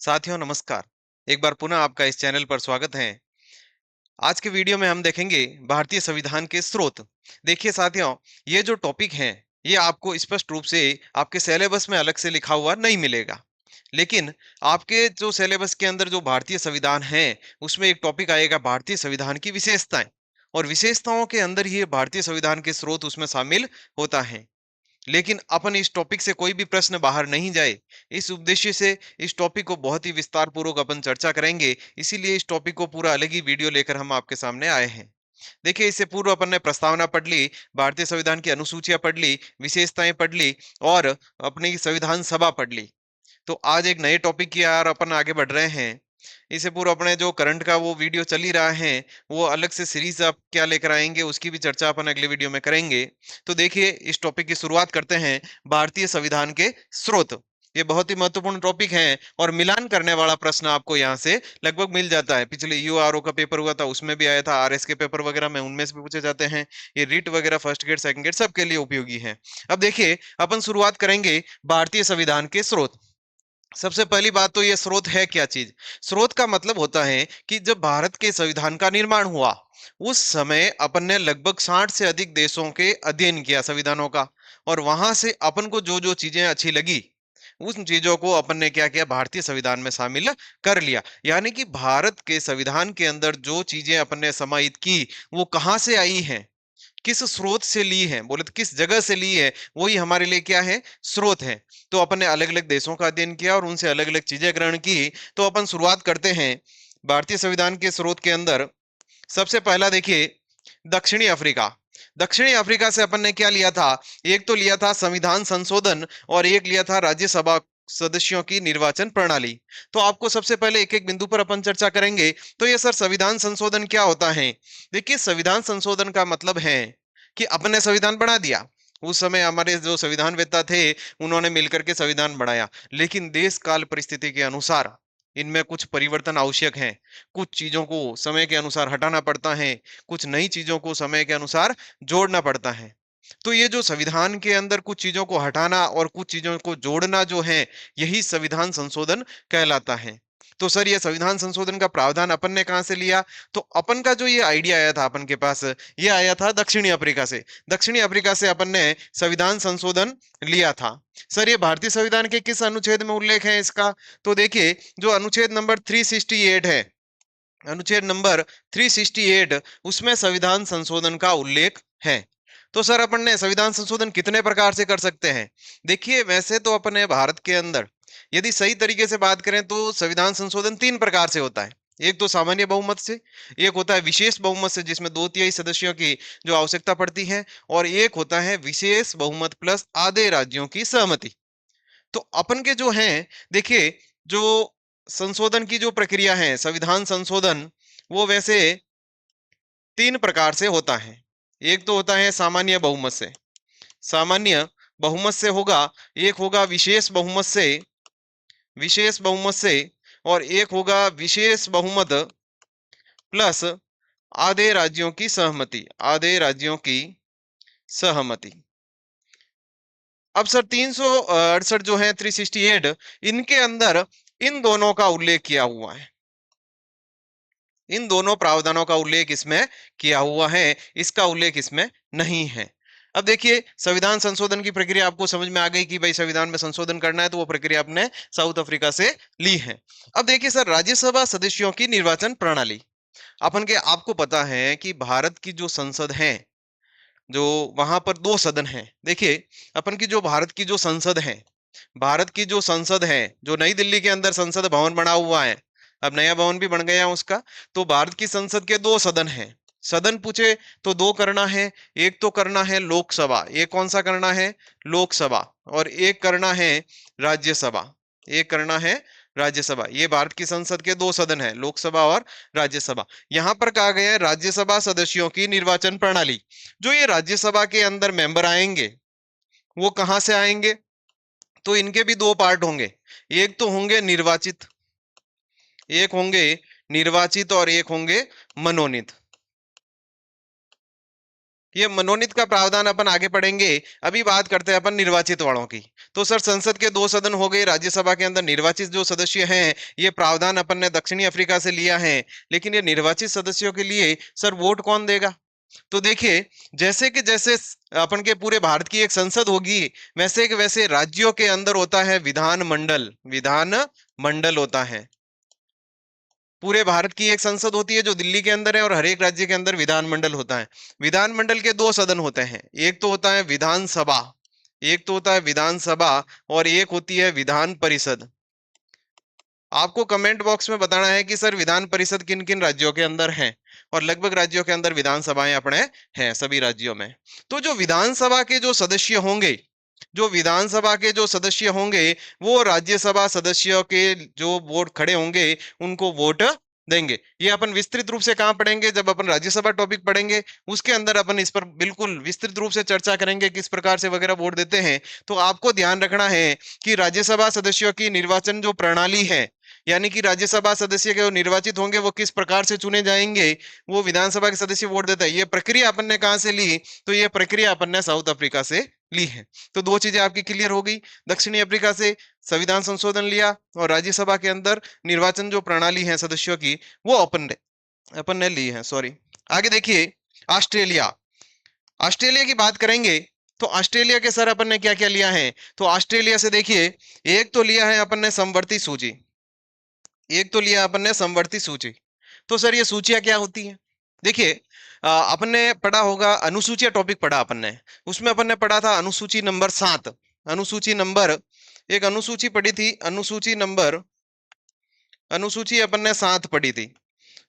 साथियों नमस्कार। एक बार पुनः आपका इस चैनल पर स्वागत है। आज के वीडियो में हम देखेंगे भारतीय संविधान के स्रोत। देखिए साथियों, ये जो टॉपिक है ये आपको स्पष्ट रूप से आपके सिलेबस में अलग से लिखा हुआ नहीं मिलेगा। लेकिन आपके जो सिलेबस के अंदर जो भारतीय संविधान है उसमें एक टॉपिक आएगा भारतीय संविधान की विशेषताएं। और विशेषताओं के अंदर ही भारतीय संविधान के स्रोत उसमें शामिल होता है। लेकिन अपन इस टॉपिक से कोई भी प्रश्न बाहर नहीं जाए, इस उद्देश्य से इस टॉपिक को बहुत ही विस्तार पूर्वक अपन चर्चा करेंगे। इसीलिए इस टॉपिक को पूरा अलग ही वीडियो लेकर हम आपके सामने आए हैं। देखिए, इससे पूर्व अपन ने प्रस्तावना पढ़ ली, भारतीय संविधान की अनुसूचियां पढ़ ली, विशेषताएं पढ़ ली और अपनी संविधान सभा पढ़ ली। तो आज एक नए टॉपिक की यार अपन आगे बढ़ रहे हैं। इससे पूर्व अपने जो करंट का वो वीडियो चल ही रहा है, वो अलग से सीरीज आप क्या लेकर आएंगे उसकी भी चर्चा अपन अगले वीडियो में करेंगे। तो देखिए, इस टॉपिक की शुरुआत करते हैं। भारतीय संविधान के स्रोत, ये बहुत ही महत्वपूर्ण टॉपिक है और मिलान करने वाला प्रश्न आपको यहाँ से लगभग मिल जाता है। पिछले यूआरओ का पेपर हुआ था उसमें भी आया था, आरएस के पेपर वगैरह में उनमें से भी पूछे जाते हैं। ये रीट वगैरह फर्स्ट ग्रेड सेकंड ग्रेड सबके लिए उपयोगी है। अब देखिए, अपन शुरुआत करेंगे भारतीय संविधान के स्रोत। सबसे पहली बात तो ये स्रोत है क्या चीज। स्रोत का मतलब होता है कि जब भारत के संविधान का निर्माण हुआ उस समय अपन ने लगभग 60 से अधिक देशों के अध्ययन किया संविधानों का। और वहां से अपन को जो जो चीजें अच्छी लगी उन चीजों को अपन ने क्या किया, भारतीय संविधान में शामिल कर लिया। यानी कि भारत के संविधान के अंदर जो चीजें अपन ने समाहित की वो कहाँ से आई हैं, किस स्रोत से ली है, बोले तो किस जगह से ली है, वही हमारे लिए क्या है, स्रोत है। तो अपन ने अलग अलग देशों का अध्ययन किया और उनसे अलग अलग चीजें ग्रहण की। तो अपन शुरुआत करते हैं भारतीय संविधान के स्रोत के अंदर। सबसे पहला देखिए, दक्षिणी अफ्रीका। दक्षिणी अफ्रीका से अपन ने क्या लिया था, एक तो लिया था संविधान संशोधन और एक लिया था राज्यसभा सदस्यों की निर्वाचन प्रणाली। तो आपको सबसे पहले एक एक बिंदु पर अपन चर्चा करेंगे। तो ये सर संविधान संशोधन क्या होता है। देखिए, संविधान संशोधन का मतलब है कि अपन ने संविधान बना दिया। उस समय हमारे जो संविधान वेत्ता थे उन्होंने मिलकर के संविधान बनाया, लेकिन देश काल परिस्थिति के अनुसार इनमें कुछ परिवर्तन आवश्यक हैं। कुछ चीजों को समय के अनुसार हटाना पड़ता है, कुछ नई चीजों को समय के अनुसार जोड़ना पड़ता है। तो ये जो संविधान के अंदर कुछ चीजों को हटाना और कुछ चीजों को जोड़ना जो है, यही संविधान संशोधन कहलाता है। तो सर, ये संविधान संशोधन का प्रावधान अपन ने कहां से लिया। तो अपन का जो ये आइडिया आया था अपन के पास, ये आया था दक्षिणी अफ्रीका से। दक्षिणी अफ्रीका से अपन ने संविधान संशोधन लिया था। सर, ये भारतीय संविधान के किस अनुच्छेद में उल्लेख है इसका। तो देखिए, जो अनुच्छेद नंबर 368 है, अनुच्छेद नंबर 368, उसमें संविधान संशोधन का उल्लेख है। तो सर, अपन ने संविधान संशोधन कितने प्रकार से कर सकते हैं। देखिए, वैसे तो अपने भारत के अंदर यदि सही तरीके से बात करें तो संविधान संशोधन तीन प्रकार से होता है। एक तो सामान्य बहुमत से, एक होता है विशेष बहुमत से जिसमें 2/3 सदस्यों की जो आवश्यकता पड़ती है, और एक होता है विशेष बहुमत प्लस आधे राज्यों की सहमति। तो अपन के जो हैं, देखिए, जो संशोधन की जो प्रक्रिया है संविधान संशोधन, वो वैसे तीन प्रकार से होता है। एक तो होता है सामान्य बहुमत से, सामान्य बहुमत से होगा। एक होगा विशेष बहुमत से, विशेष बहुमत से, और एक होगा विशेष बहुमत प्लस आधे राज्यों की सहमति, आधे राज्यों की सहमति। अब सर 368 जो है 368, इनके अंदर इन दोनों का उल्लेख किया हुआ है। इन दोनों प्रावधानों का उल्लेख इसमें किया हुआ है, इसका उल्लेख इसमें नहीं है। अब देखिए, संविधान संशोधन की प्रक्रिया आपको समझ में आ गई कि भाई संविधान में संशोधन करना है, तो वो प्रक्रिया आपने साउथ अफ्रीका से ली है। अब देखिए सर, राज्यसभा सदस्यों की निर्वाचन प्रणाली। अपन के आपको पता है कि भारत की जो संसद है, जो वहां पर दो सदन है। देखिए, अपन की जो भारत की जो संसद है, भारत की जो संसद है, जो नई दिल्ली के अंदर संसद भवन बना हुआ है, अब नया भवन भी बन गया उसका। तो भारत की संसद के दो सदन हैं। सदन पूछे तो दो करना है। एक तो करना है लोकसभा, एक कौन सा करना है, लोकसभा। और एक करना है राज्यसभा, एक करना है राज्यसभा। ये भारत की संसद के दो सदन है, लोकसभा और राज्यसभा। यहां पर कहा गया है राज्यसभा सदस्यों की निर्वाचन प्रणाली। जो ये राज्यसभा के अंदर मेंबर आएंगे वो कहां से आएंगे, तो इनके भी दो पार्ट होंगे। एक तो होंगे निर्वाचित, एक होंगे निर्वाचित और एक होंगे मनोनीत। ये मनोनीत का प्रावधान अपन आगे पढ़ेंगे। अभी बात करते हैं अपन निर्वाचित वालों की। तो सर संसद के 2 सदन हो गए, राज्यसभा के अंदर निर्वाचित जो सदस्य हैं, ये प्रावधान अपन ने दक्षिणी अफ्रीका से लिया है। लेकिन ये निर्वाचित सदस्यों के लिए सर वोट कौन देगा? तो देखिए, जैसे कि जैसे अपन के पूरे भारत की एक संसद होगी, वैसे के वैसे राज्यों के अंदर होता है विधान मंडल। विधान मंडल होता है। पूरे भारत की एक संसद होती है जो दिल्ली के अंदर है, और हर एक राज्य के अंदर विधानमंडल होता है। विधानमंडल के 2 सदन होते हैं। एक तो होता है विधानसभा, एक तो होता है विधानसभा, और एक होती है विधान परिषद। आपको कमेंट बॉक्स में बताना है कि सर विधान परिषद किन किन राज्यों के अंदर है, और लगभग राज्यों के अंदर विधानसभाएं अपने हैं सभी राज्यों में। तो जो विधानसभा के जो सदस्य होंगे, जो विधानसभा के जो सदस्य होंगे, वो राज्यसभा सदस्यों के जो वोट खड़े होंगे उनको वोट देंगे। ये अपन विस्तृत रूप से कहाँ पढ़ेंगे? जब अपन राज्यसभा टॉपिक पढ़ेंगे, उसके अंदर अपन इस पर बिल्कुल विस्तृत रूप से चर्चा करेंगे, किस प्रकार से वगैरह वोट देते हैं। तो आपको ध्यान रखना है कि राज्यसभा सदस्यों की निर्वाचन जो प्रणाली है, यानी कि राज्यसभा सदस्य के जो निर्वाचित होंगे वो किस प्रकार से चुने जाएंगे, वो विधानसभा के सदस्य वोट देता है। ये प्रक्रिया अपन ने कहां से ली? तो ये प्रक्रिया अपन ने साउथ अफ्रीका से ली है। तो 2 चीजें आपकी क्लियर हो गई। दक्षिणी अफ्रीका से संविधान संशोधन लिया, और राज्यसभा के अंदर निर्वाचन जो प्रणाली है सदस्यों की, वो अपन ने ली है। सॉरी। आगे देखिए, ऑस्ट्रेलिया। ऑस्ट्रेलिया की बात करेंगे तो ऑस्ट्रेलिया के सर अपन ने क्या क्या लिया है? तो ऑस्ट्रेलिया से देखिए, एक तो लिया है अपन ने समवर्ती सूची। एक तो लिया अपन ने समवर्ती सूची। तो सर ये सूचियां क्या होती हैं? देखिए, अपन ने पढ़ा होगा, अनुसूचियां टॉपिक पढ़ा अपन ने। उसमें अपन ने पढ़ा था अनुसूची नंबर 7। अनुसूची नंबर, एक अनुसूची पढ़ी थी, अनुसूची अपन ने 7 पढ़ी थी।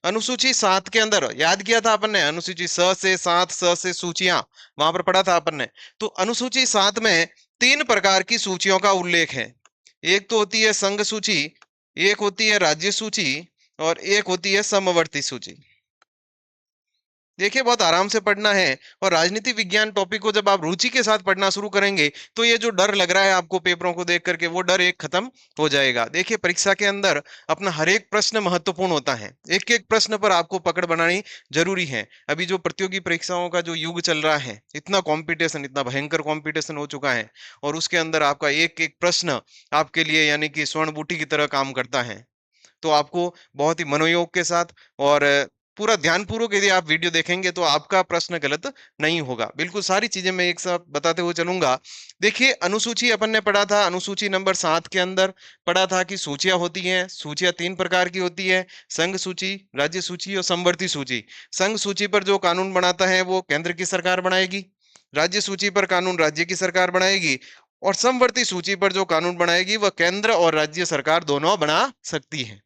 अनुसूची 7 के अंदर याद किया था अपन ने, अनुसूची स से सूचियां, वहां पर पढ़ा था अपन ने। तो अनुसूची 7 में 3 प्रकार की सूचियों का उल्लेख है। एक तो होती है संघ सूची, एक होती है राज्य सूची, और एक होती है समवर्ती सूची। देखिए, बहुत आराम से पढ़ना है, और राजनीति विज्ञान टॉपिक को जब आप रुचि के साथ पढ़ना शुरू करेंगे, तो ये जो डर लग रहा है आपको पेपरों को देख करके, वो डर एक खत्म हो जाएगा। देखिए, परीक्षा के अंदर अपना हर एक प्रश्न महत्वपूर्ण होता है। एक एक प्रश्न पर आपको पकड़ बनानी जरूरी है। अभी जो प्रतियोगी परीक्षाओं का जो युग चल रहा है, इतना कंपटीशन, इतना भयंकर कंपटीशन हो चुका है, और उसके अंदर आपका एक एक प्रश्न आपके लिए यानी कि स्वर्ण बूटी की तरह काम करता है। तो आपको बहुत ही मनोयोग के साथ और पूरा ध्यानपूर्वक यदि आप वीडियो देखेंगे, तो आपका प्रश्न गलत नहीं होगा। बिल्कुल सारी चीजें मैं एक साथ बताते हुए चलूंगा। देखिए, अनुसूची अपन ने पढ़ा था, अनुसूची नंबर 7 के अंदर पढ़ा था कि सूचियां होती हैं। सूचियां 3 प्रकार की होती है, संघ सूची, राज्य सूची और समवर्ती सूची। संघ सूची पर जो कानून बनाता है वो केंद्र की सरकार बनाएगी, राज्य सूची पर कानून राज्य की सरकार बनाएगी, और समवर्ती सूची पर जो कानून बनाएगी वह केंद्र और राज्य सरकार दोनों बना सकती है।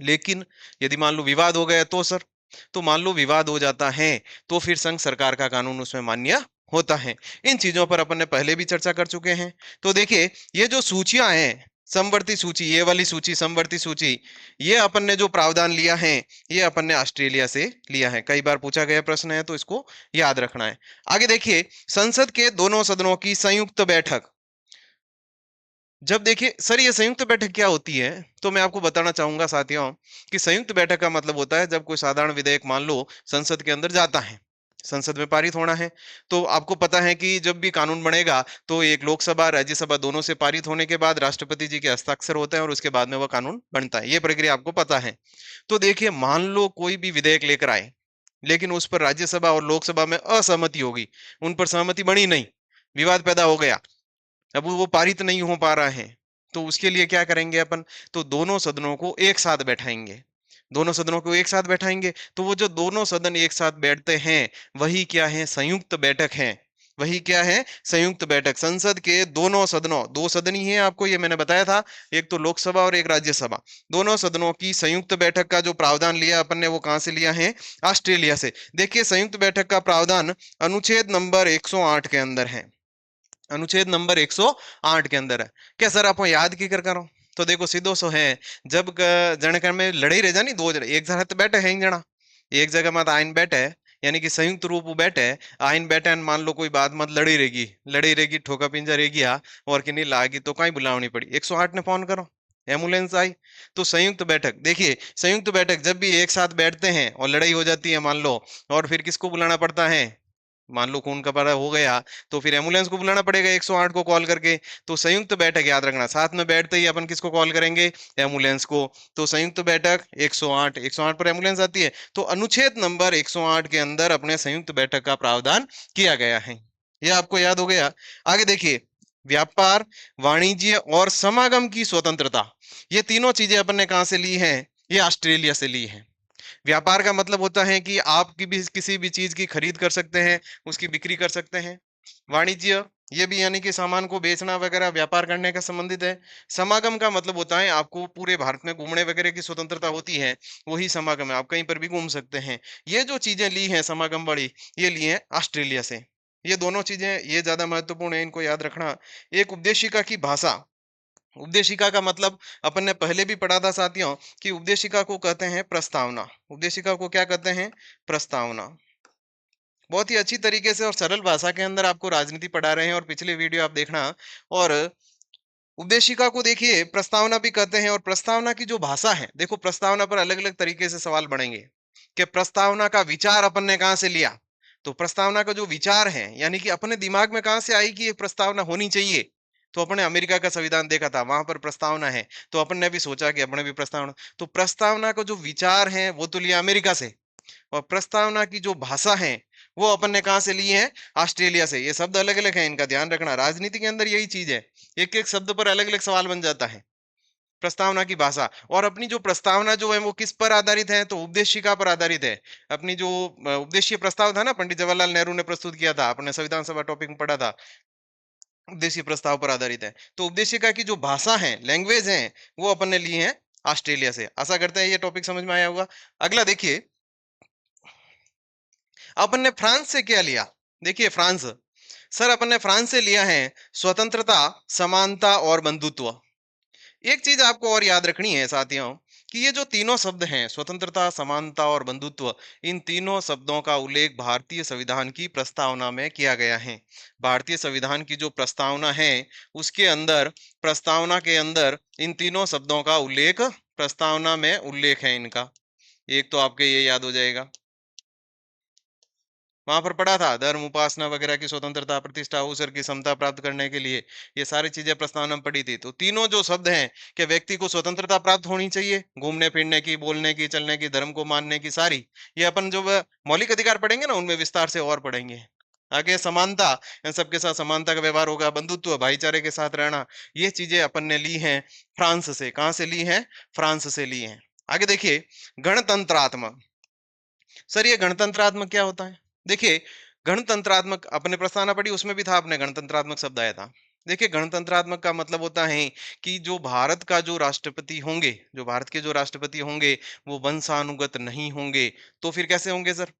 लेकिन यदि मान लो विवाद हो गया तो सर, तो मान लो विवाद हो जाता है, तो फिर संघ सरकार का कानून उसमें मान्य होता है। इन चीजों पर अपन ने पहले भी चर्चा कर चुके हैं। तो देखिए, ये जो सूचियां हैं, समवर्ती सूची, ये वाली सूची समवर्ती सूची, ये अपन ने जो प्रावधान लिया है, ये अपन ने ऑस्ट्रेलिया से लिया है। कई बार पूछा गया प्रश्न है, तो इसको याद रखना है। आगे देखिए, संसद के दोनों सदनों की संयुक्त बैठक। जब देखिए सर, ये संयुक्त बैठक क्या होती है, तो मैं आपको बताना चाहूंगा साथियों कि संयुक्त बैठक का मतलब होता है जब कोई साधारण विधेयक मान लो संसद के अंदर जाता है, संसद में पारित होना है। तो आपको पता है कि जब भी कानून बनेगा, तो एक लोकसभा राज्यसभा दोनों से पारित होने के बाद राष्ट्रपति जी के हस्ताक्षर होते हैं, और उसके बाद में वह कानून बनता है। ये प्रक्रिया आपको पता है। तो देखिए, मान लो कोई भी विधेयक लेकर आए, लेकिन उस पर राज्यसभा और लोकसभा में असहमति होगी, उन पर सहमति बनी नहीं, विवाद पैदा हो गया, अब वो पारित नहीं हो पा रहा है, तो उसके लिए क्या करेंगे अपन? तो दोनों सदनों को एक साथ बैठाएंगे। दोनों सदनों को एक साथ बैठाएंगे, तो वो जो दोनों सदन एक साथ बैठते हैं, वही क्या है? संयुक्त बैठक है। वही क्या है? संयुक्त बैठक। संसद के दोनों सदनों, 2 सदन ही है, आपको ये मैंने बताया था, एक तो लोकसभा और एक राज्यसभा, दोनों सदनों की संयुक्त बैठक का जो प्रावधान लिया अपन ने, वो कहां से लिया है? ऑस्ट्रेलिया से। देखिए, संयुक्त बैठक का प्रावधान अनुच्छेद नंबर 108 के अंदर है। अनुच्छेद नंबर 108 के अंदर है। क्या सर आपको याद की कर करो? तो देखो, सीधो सो है, जब जन में लड़ाई रह जानी, 2 जने एक जगह बैठे हैं, जना एक जगह मत आइन बैठे, यानी कि संयुक्त रूप बैठे, आइन बैठे, मान लो कोई बात मत लड़ी रहेगी, ठोका पिंजा रहेगी, और कि नहीं लागी, तो कहीं बुलावनी पड़ी, 108 ने फोन करो, एम्बुलेंस आई। तो संयुक्त बैठक, देखिए संयुक्त बैठक जब भी एक साथ बैठते हैं और लड़ाई हो जाती है मान लो, और फिर किसको बुलाना पड़ता है? मान लो खून का पड़ा हो गया तो फिर एम्बुलेंस को बुलाना पड़ेगा 108 को कॉल करके। तो संयुक्त बैठक याद रखना, साथ में बैठते ही अपन किसको कॉल करेंगे, एम्बुलेंस को। तो संयुक्त बैठक 108, 108 पर एम्बुलेंस आती है। तो अनुच्छेद नंबर 108 के अंदर अपने संयुक्त बैठक का प्रावधान किया गया है, ये आपको याद हो गया। आगे देखिए, व्यापार, वाणिज्य और समागम की स्वतंत्रता, ये तीनों चीजें अपन ने कहां से ली हैं, ये ऑस्ट्रेलिया से ली है। व्यापार का मतलब होता है कि आप की भी किसी भी चीज की खरीद कर सकते हैं, उसकी बिक्री कर सकते हैं। वाणिज्य, ये भी यानी कि सामान को बेचना वगैरह व्यापार करने का संबंधित है। समागम का मतलब होता है आपको पूरे भारत में घूमने वगैरह की स्वतंत्रता होती है, वही समागम है, आप कहीं पर भी घूम सकते हैं। ये जो चीजें ली हैं समागम वाली, ये ली हैं ऑस्ट्रेलिया से। ये दोनों चीजें ये ज्यादा महत्वपूर्ण है, इनको याद रखना। एक उपदेशिका की भाषा, उपदेशिका का मतलब अपन ने पहले भी पढ़ा था साथियों कि उपदेशिका को कहते हैं प्रस्तावना। उपदेशिका को क्या कहते हैं, प्रस्तावना। बहुत ही अच्छी तरीके से और सरल भाषा के अंदर आपको राजनीति पढ़ा रहे हैं, और पिछले वीडियो आप देखना। और उपदेशिका को देखिए प्रस्तावना भी कहते हैं। और प्रस्तावना की जो भाषा है, देखो प्रस्तावना पर अलग अलग तरीके से सवाल बढ़ेंगे कि प्रस्तावना का विचार अपन ने कहां से लिया। तो प्रस्तावना का जो विचार है यानी कि अपने दिमाग में कहां से आई कि ये प्रस्तावना होनी चाहिए। तो अपने अमेरिका का संविधान देखा था, वहां पर प्रस्तावना है, तो अपन ने भी सोचा कि अपने भी प्रस्तावना। तो प्रस्तावना का जो विचार है वो तो लिया अमेरिका से, और प्रस्तावना की जो भाषा है वो अपन ने कहां से ली है, ऑस्ट्रेलिया से। ये शब्द अलग अलग है, इनका ध्यान रखना। राजनीति के अंदर यही चीज है, एक एक शब्द पर अलग अलग सवाल बन जाता है। प्रस्तावना की भाषा, और अपनी जो प्रस्तावना जो है वो किस पर आधारित है, तो उपदेशिका पर आधारित है। अपनी जो उपदेशीय प्रस्ताव था ना, पंडित जवाहरलाल नेहरू ने प्रस्तुत किया था, अपने संविधान सभा टॉपिक में पढ़ा था, उपदेशीय प्रस्ताव पर आधारित है। तो उपदेशिका की जो भाषा है, लैंग्वेज है, वो अपन ने ली है ऑस्ट्रेलिया से। आशा करते हैं ये टॉपिक समझ में आया होगा। अगला देखिए, अपन ने फ्रांस से क्या लिया। देखिए फ्रांस, सर अपन ने फ्रांस से लिया है स्वतंत्रता, समानता और बंधुत्व। एक चीज आपको और याद रखनी है साथियों, कि ये जो तीनों शब्द हैं, स्वतंत्रता, समानता और बंधुत्व, इन तीनों शब्दों का उल्लेख भारतीय संविधान की प्रस्तावना में किया गया है। भारतीय संविधान की जो प्रस्तावना है उसके अंदर, प्रस्तावना के अंदर इन तीनों शब्दों का उल्लेख, प्रस्तावना में उल्लेख है इनका। एक तो आपके ये याद हो जाएगा, वहां पर पढ़ा था धर्म, उपासना वगैरह की स्वतंत्रता, प्रतिष्ठा, अवसर की समता प्राप्त करने के लिए, ये सारी चीजें प्रस्तावना में पढ़ी थी। तो तीनों जो शब्द हैं कि व्यक्ति को स्वतंत्रता प्राप्त होनी चाहिए, घूमने फिरने की, बोलने की, चलने की, धर्म को मानने की, सारी, ये अपन जो मौलिक अधिकार पढ़ेंगे ना उनमें विस्तार से और पढ़ेंगे। आगे समानता, इन सबके साथ समानता का व्यवहार होगा। बंधुत्व, भाईचारे के साथ रहना, ये चीजें अपन ने ली हैं फ्रांस से। कहां से ली हैं, फ्रांस से ली हैं। आगे देखिए, गणतंत्रात्मक। सर ये गणतंत्रात्मक क्या होता है। देखिए, गणतंत्रात्मक अपने प्रस्तावना पढ़ी, उसमें भी था अपने गणतंत्रात्मक शब्द आया था। देखिए गणतंत्रात्मक का मतलब होता है कि जो भारत का जो राष्ट्रपति होंगे, जो भारत के जो राष्ट्रपति होंगे, वो वंशानुगत नहीं होंगे। तो फिर कैसे होंगे सर।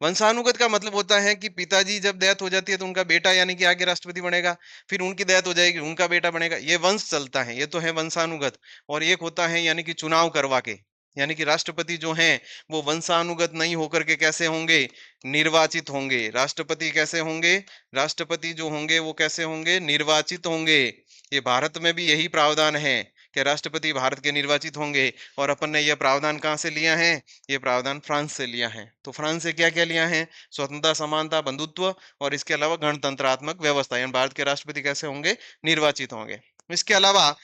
वंशानुगत का मतलब होता है कि पिताजी जब डेथ हो जाती है तो उनका बेटा यानी कि आगे राष्ट्रपति बनेगा, फिर उनकी डेथ हो जाएगी, उनका बेटा बनेगा, ये वंश चलता है, ये तो है वंशानुगत। और एक होता है यानी कि चुनाव करवा के, यानी कि राष्ट्रपति जो हैं वो वंशानुगत नहीं होकर के कैसे होंगे, निर्वाचित होंगे। राष्ट्रपति कैसे होंगे, राष्ट्रपति जो होंगे वो कैसे होंगे, निर्वाचित होंगे। ये भारत में भी यही प्रावधान है कि राष्ट्रपति भारत के निर्वाचित होंगे। और अपन ने यह प्रावधान कहां से लिया है, ये प्रावधान फ्रांस से लिया है। तो फ्रांस से क्या क्या लिया है, स्वतंत्रता, समानता, बंधुत्व, और इसके अलावा गणतंत्रात्मक व्यवस्था, यानी भारत के राष्ट्रपति कैसे होंगे, निर्वाचित होंगे। इसके अलावा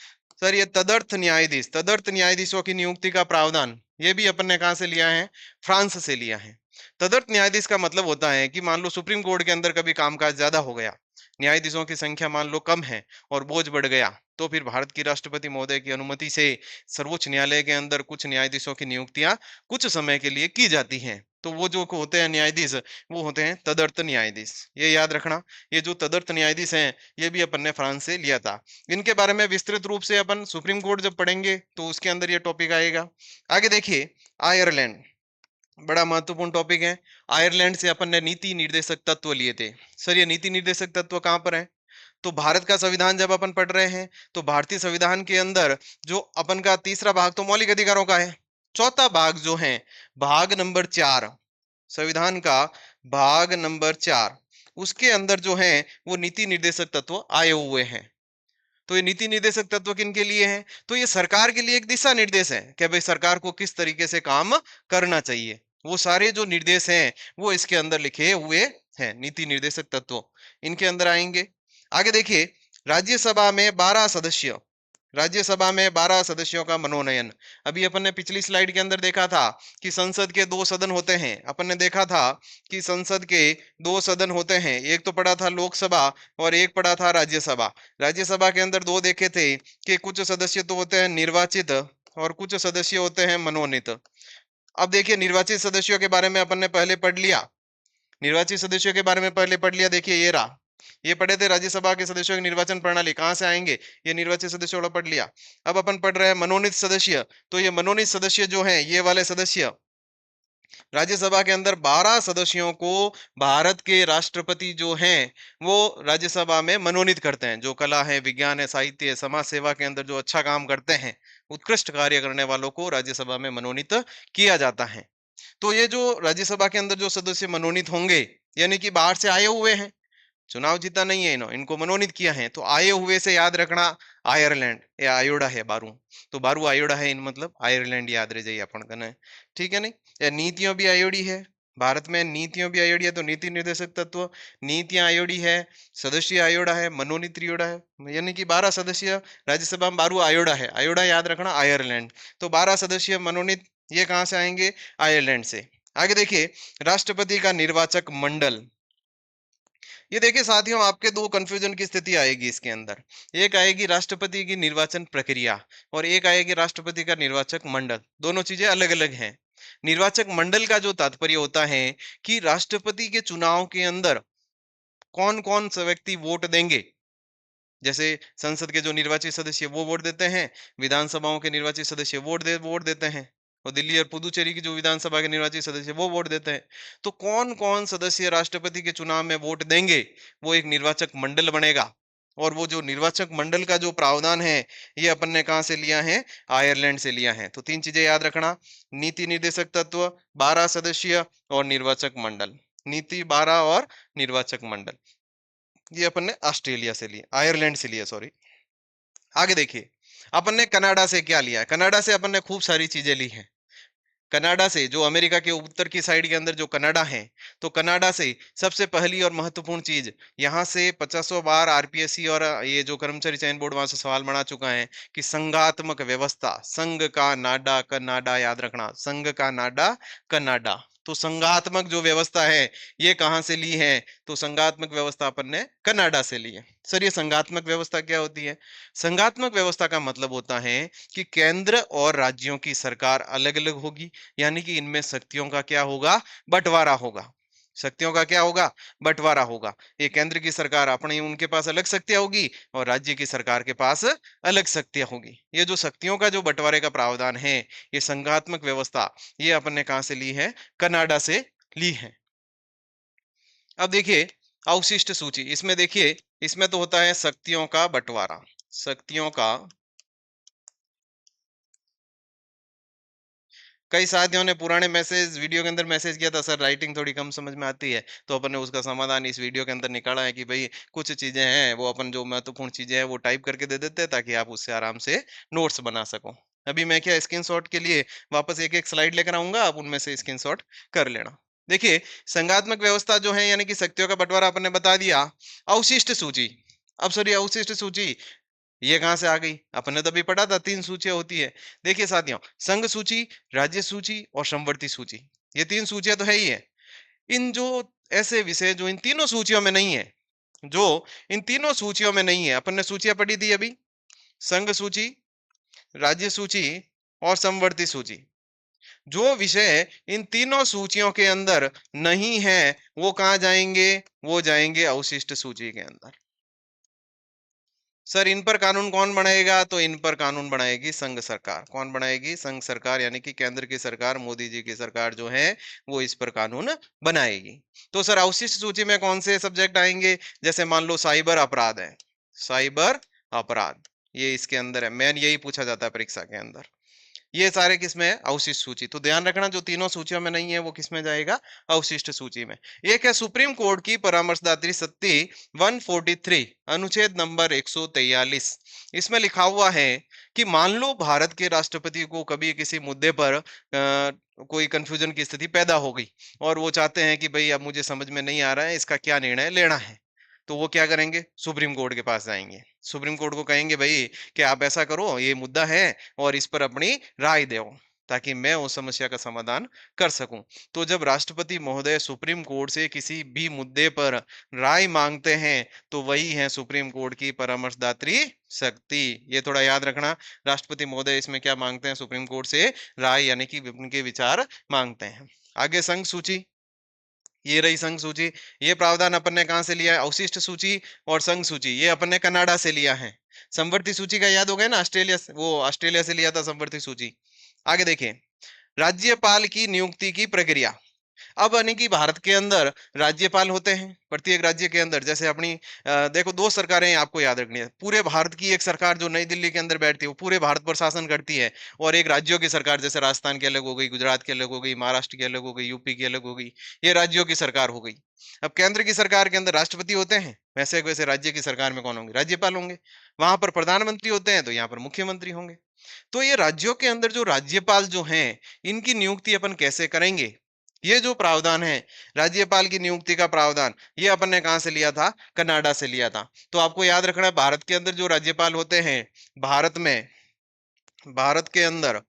सर ये तदर्थ न्यायाधीश, तदर्थ न्यायाधीशों की नियुक्ति का प्रावधान, ये भी अपन ने कहां से लिया है, फ्रांस से लिया है। तदर्थ न्यायाधीश का मतलब होता है कि मान लो सुप्रीम कोर्ट के अंदर कभी कामकाज ज्यादा हो गया, न्यायाधीशों की संख्या मान लो कम है और बोझ बढ़ गया, तो फिर भारत की राष्ट्रपति महोदय की अनुमति से सर्वोच्च न्यायालय के अंदर कुछ न्यायाधीशों की नियुक्तियां कुछ समय के लिए की जाती हैं। तो वो जो होते हैं न्यायाधीश, वो होते हैं तदर्थ न्यायाधीश, ये याद रखना। ये जो तदर्थ न्यायाधीश हैं, ये भी अपन ने फ्रांस से लिया था। इनके बारे में विस्तृत रूप से अपन सुप्रीम कोर्ट जब पढ़ेंगे तो उसके अंदर ये टॉपिक आएगा। आगे देखिए, आयरलैंड, बड़ा महत्वपूर्ण टॉपिक है। आयरलैंड से अपन ने नीति निर्देशक तत्व लिए थे। सर ये नीति निर्देशक तत्व कहाँ पर है, तो भारत का संविधान जब अपन पढ़ रहे हैं तो भारतीय संविधान के अंदर जो अपन का तीसरा भाग तो मौलिक अधिकारों का है, चौथा भाग जो है भाग नंबर 4, संविधान का भाग नंबर 4, उसके अंदर जो है वो नीति निर्देशक तत्व आए हुए हैं। तो ये नीति निर्देशक तत्व किनके लिए हैं, तो ये सरकार के लिए एक दिशा निर्देश है कि भाई सरकार को किस तरीके से काम करना चाहिए। वो सारे जो निर्देश हैं वो इसके अंदर लिखे हुए है, नीति निर्देशक तत्व इनके अंदर आएंगे। आगे देखिए, राज्यसभा में 12 सदस्य, राज्यसभा में 12 सदस्यों का मनोनयन। अभी अपन ने पिछली स्लाइड के अंदर देखा था कि संसद के दो सदन होते हैं। अपन ने देखा था कि संसद के दो सदन होते हैं, एक तो पढ़ा था लोकसभा और एक पढ़ा था राज्यसभा। राज्यसभा के अंदर दो देखे थे कि कुछ सदस्य तो होते हैं निर्वाचित और कुछ सदस्य होते हैं मनोनीत। अब देखिए, निर्वाचित सदस्यों के बारे में अपन ने पहले पढ़ लिया, निर्वाचित सदस्यों के बारे में पहले पढ़ लिया। देखिए ये रहा, ये पढ़े थे राज्यसभा के सदस्यों की निर्वाचन प्रणाली कहां से आएंगे, ये निर्वाचित सदस्यों वाला पढ़ लिया। अब अपन पढ़ रहे हैं मनोनीत सदस्य, तो ये मनोनीत सदस्य जो हैं, ये वाले सदस्य राज्यसभा के अंदर 12 सदस्यों को भारत के राष्ट्रपति जो हैं वो राज्यसभा में मनोनीत करते हैं। जो कला है, विज्ञान है, साहित्य है, समाज सेवा के अंदर जो अच्छा काम करते हैं, उत्कृष्ट कार्य करने वालों को राज्यसभा में मनोनीत किया जाता है। तो ये जो राज्यसभा के अंदर जो सदस्य मनोनीत होंगे, यानी कि बाहर से आए हुए हैं, चुनाव जीता नहीं है इनको मनोनीत किया है, तो आए हुए से याद रखना आयरलैंड या आयोडा है बारू, तो बारू आयोडा है इन मतलब आयरलैंड याद रह जाइए अपन कने, ठीक है नहीं। या नीतियों भी आयोडी है, भारत में नीतियों भी आयोडी है, तो नीति निर्देशक तत्व, नीतियां आयोडी है, सदस्य आयोडा है, मनोनीत त्रियोडा है, यानी कि 12 सदस्य राज्यसभा में, बारू आयोडा है, आयोडा याद रखना आयरलैंड, तो 12 सदस्य मनोनीत, ये कहां से आएंगे, आयरलैंड से। आगे देखिए, राष्ट्रपति का निर्वाचक मंडल। ये देखिए साथियों, आपके दो कंफ्यूजन की स्थिति आएगी इसके अंदर। एक आएगी राष्ट्रपति की निर्वाचन प्रक्रिया और एक आएगी राष्ट्रपति का निर्वाचक मंडल, दोनों चीजें अलग अलग हैं। निर्वाचक मंडल का जो तात्पर्य होता है कि राष्ट्रपति के चुनाव के अंदर कौन कौन से व्यक्ति वोट देंगे। जैसे संसद के जो निर्वाचित सदस्य वो वोट देते हैं, विधानसभाओं के निर्वाचित सदस्य वोट देते हैं, और दिल्ली और पुदुचेरी की जो विधानसभा के निर्वाचित सदस्य वो वोट देते हैं। तो कौन कौन सदस्य राष्ट्रपति के चुनाव में वोट देंगे, वो एक निर्वाचक मंडल बनेगा। और वो जो निर्वाचक मंडल का जो प्रावधान है, ये अपन ने कहां से लिया है, आयरलैंड से लिया है। तो तीन चीजें याद रखना, नीति निर्देशक तत्व, 12 सदस्य और निर्वाचक मंडल। नीति 12 और निर्वाचक मंडल, ये अपन ने ऑस्ट्रेलिया से लिया, आयरलैंड से लिया, सॉरी। आगे देखिए, अपन ने कनाडा से क्या लिया है, कनाडा से अपन ने खूब सारी चीजें ली हैं। कनाडा से, जो अमेरिका के उत्तर की साइड के अंदर जो कनाडा है, तो कनाडा से सबसे पहली और महत्वपूर्ण चीज, यहाँ से 50 बार आरपीएससी और ये जो कर्मचारी चयन बोर्ड वहां से सवाल बना चुका है कि संघात्मक व्यवस्था, संघ का नाडा कनाडा, याद रखना, संघ का नाडा कनाडा। तो संघात्मक जो व्यवस्था है, ये कहां से ली है, तो संघात्मक व्यवस्था अपन ने कनाडा से ली है। सर ये संघात्मक व्यवस्था क्या होती है, संघात्मक व्यवस्था का मतलब होता है कि केंद्र और राज्यों की सरकार अलग अलग होगी, यानी कि इनमें शक्तियों का क्या होगा, बंटवारा होगा। शक्तियों का क्या होगा, बंटवारा होगा। ये केंद्र की सरकार अपने, उनके पास अलग शक्तियां होगी और राज्य की सरकार के पास अलग शक्तियां होगी। ये जो शक्तियों का जो बंटवारे का प्रावधान है, ये संघात्मक व्यवस्था, ये अपन ने कहां से ली है, कनाडा से ली है। अब देखिए अवशिष्ट सूची, इसमें देखिए, इसमें तो होता है शक्तियों का बंटवारा, शक्तियों का। कई साथियों ने पुराने मैसेज वीडियो के अंदर मैसेज किया था, सर राइटिंग थोड़ी कम समझ में आती है, तो अपन ने उसका समाधान इस वीडियो के अंदर निकाला है कि भाई कुछ चीजें हैं वो अपन, जो महत्वपूर्ण चीजें हैं वो टाइप करके दे देते हैं ताकि आप उससे आराम से नोट्स बना सको। अभी मैं क्या स्क्रीनशॉट के लिए वापस एक एक स्लाइड लेकर आऊंगा, आप उनमें से स्क्रीनशॉट कर लेना। देखिए, संघात्मक व्यवस्था जो है, यानी कि शक्तियों का बंटवारा अपन ने बता दिया। अवशिष्ट सूची, अब सर ये अवशिष्ट सूची ये कहां से आ गई, अपन ने तो अभी पढ़ा था 3 सूचियां होती है। देखिए साथियों, संघ सूची, राज्य सूची और समवर्ती सूची, ये 3 सूचियां तो है ही है। इन जो ऐसे विषय जो इन तीनों सूचियों में नहीं है, जो इन तीनों सूचियों में नहीं है, अपन ने सूचियां पढ़ी थी अभी, संघ सूची, राज्य सूची और समवर्ती सूची। जो विषय इन तीनों सूचियों के अंदर नहीं है, वो कहां जाएंगे, वो जाएंगे अवशिष्ट सूची के अंदर। सर इन पर कानून कौन बनाएगा, तो इन पर कानून बनाएगी संघ सरकार। कौन बनाएगी, संघ सरकार, यानी कि केंद्र की सरकार, मोदी जी की सरकार जो है वो इस पर कानून बनाएगी। तो सर अवशिष्ट सूची में कौन से सब्जेक्ट आएंगे, जैसे मान लो साइबर अपराध है, साइबर अपराध, ये इसके अंदर है, मेन यही पूछा जाता है परीक्षा के अंदर। ये सारे किसमें है? अवशिष्ट सूची। तो ध्यान रखना जो तीनों सूचियों में नहीं है वो किसमें जाएगा? अवशिष्ट सूची में। एक है सुप्रीम कोर्ट की परामर्शदात्री शक्ति 143 अनुच्छेद नंबर 143। इसमें लिखा हुआ है कि मान लो भारत के राष्ट्रपति को कभी किसी मुद्दे पर कोई कंफ्यूजन की स्थिति पैदा हो गई और वो चाहते हैं कि भाई अब मुझे समझ में नहीं आ रहा है इसका क्या निर्णय लेना है, तो वो क्या करेंगे? सुप्रीम कोर्ट के पास जाएंगे। सुप्रीम कोर्ट को कहेंगे भाई कि आप ऐसा करो, ये मुद्दा है और इस पर अपनी राय दो ताकि मैं उस समस्या का समाधान कर सकूं। तो जब राष्ट्रपति महोदय सुप्रीम कोर्ट से किसी भी मुद्दे पर राय मांगते हैं तो वही है सुप्रीम कोर्ट की परामर्शदात्री शक्ति। ये थोड़ा याद रखना। राष्ट्रपति महोदय इसमें क्या मांगते हैं? सुप्रीम कोर्ट से राय यानी कि उनके विचार मांगते हैं। आगे संघ सूची, ये रही संघ सूची। ये प्रावधान अपन ने कहां से लिया है? अवशिष्ट सूची और संघ सूची ये अपन ने कनाडा से लिया है। संवर्ती सूची का याद हो गया ना, ऑस्ट्रेलिया से, वो ऑस्ट्रेलिया से लिया था संवर्ती सूची। आगे देखिए, राज्यपाल की नियुक्ति की प्रक्रिया। अब यानी कि भारत के अंदर राज्यपाल होते हैं प्रत्येक राज्य के अंदर। जैसे अपनी देखो दो सरकारें आपको याद रखनी है। पूरे भारत की एक सरकार जो नई दिल्ली के अंदर बैठती है वो पूरे भारत पर शासन करती है, और एक राज्यों की सरकार जैसे राजस्थान की अलग हो गई, गुजरात की अलग हो गई, महाराष्ट्र की अलग हो गई, यूपी की अलग हो गई। ये राज्यों की सरकार हो गई। अब केंद्र की सरकार के अंदर राष्ट्रपति होते हैं, वैसे वैसे राज्य की सरकार में कौन होंगे? राज्यपाल होंगे। वहां पर प्रधानमंत्री होते हैं तो यहाँ पर मुख्यमंत्री होंगे। तो ये राज्यों के अंदर जो राज्यपाल जो हैं, इनकी नियुक्ति अपन कैसे करेंगे? ये जो प्रावधान है राज्यपाल की नियुक्ति का प्रावधान, ये अपन ने कहां से लिया था? कनाडा से लिया था। तो आपको याद रखना है भारत के अंदर जो राज्यपाल होते हैं, भारत में भारत के अंदर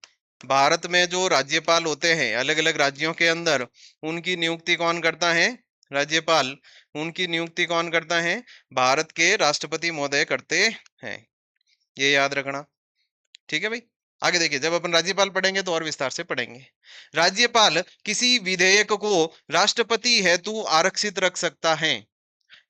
भारत में जो राज्यपाल होते हैं अलग अलग राज्यों के अंदर, उनकी नियुक्ति कौन करता है? राज्यपाल। उनकी नियुक्ति कौन करता है? भारत के राष्ट्रपति महोदय करते हैं। ये याद रखना। ठीक है भाई। आगे देखिए, जब अपन राज्यपाल पढ़ेंगे तो और विस्तार से पढ़ेंगे। राज्यपाल किसी विधेयक को राष्ट्रपति हेतु आरक्षित रख सकता है।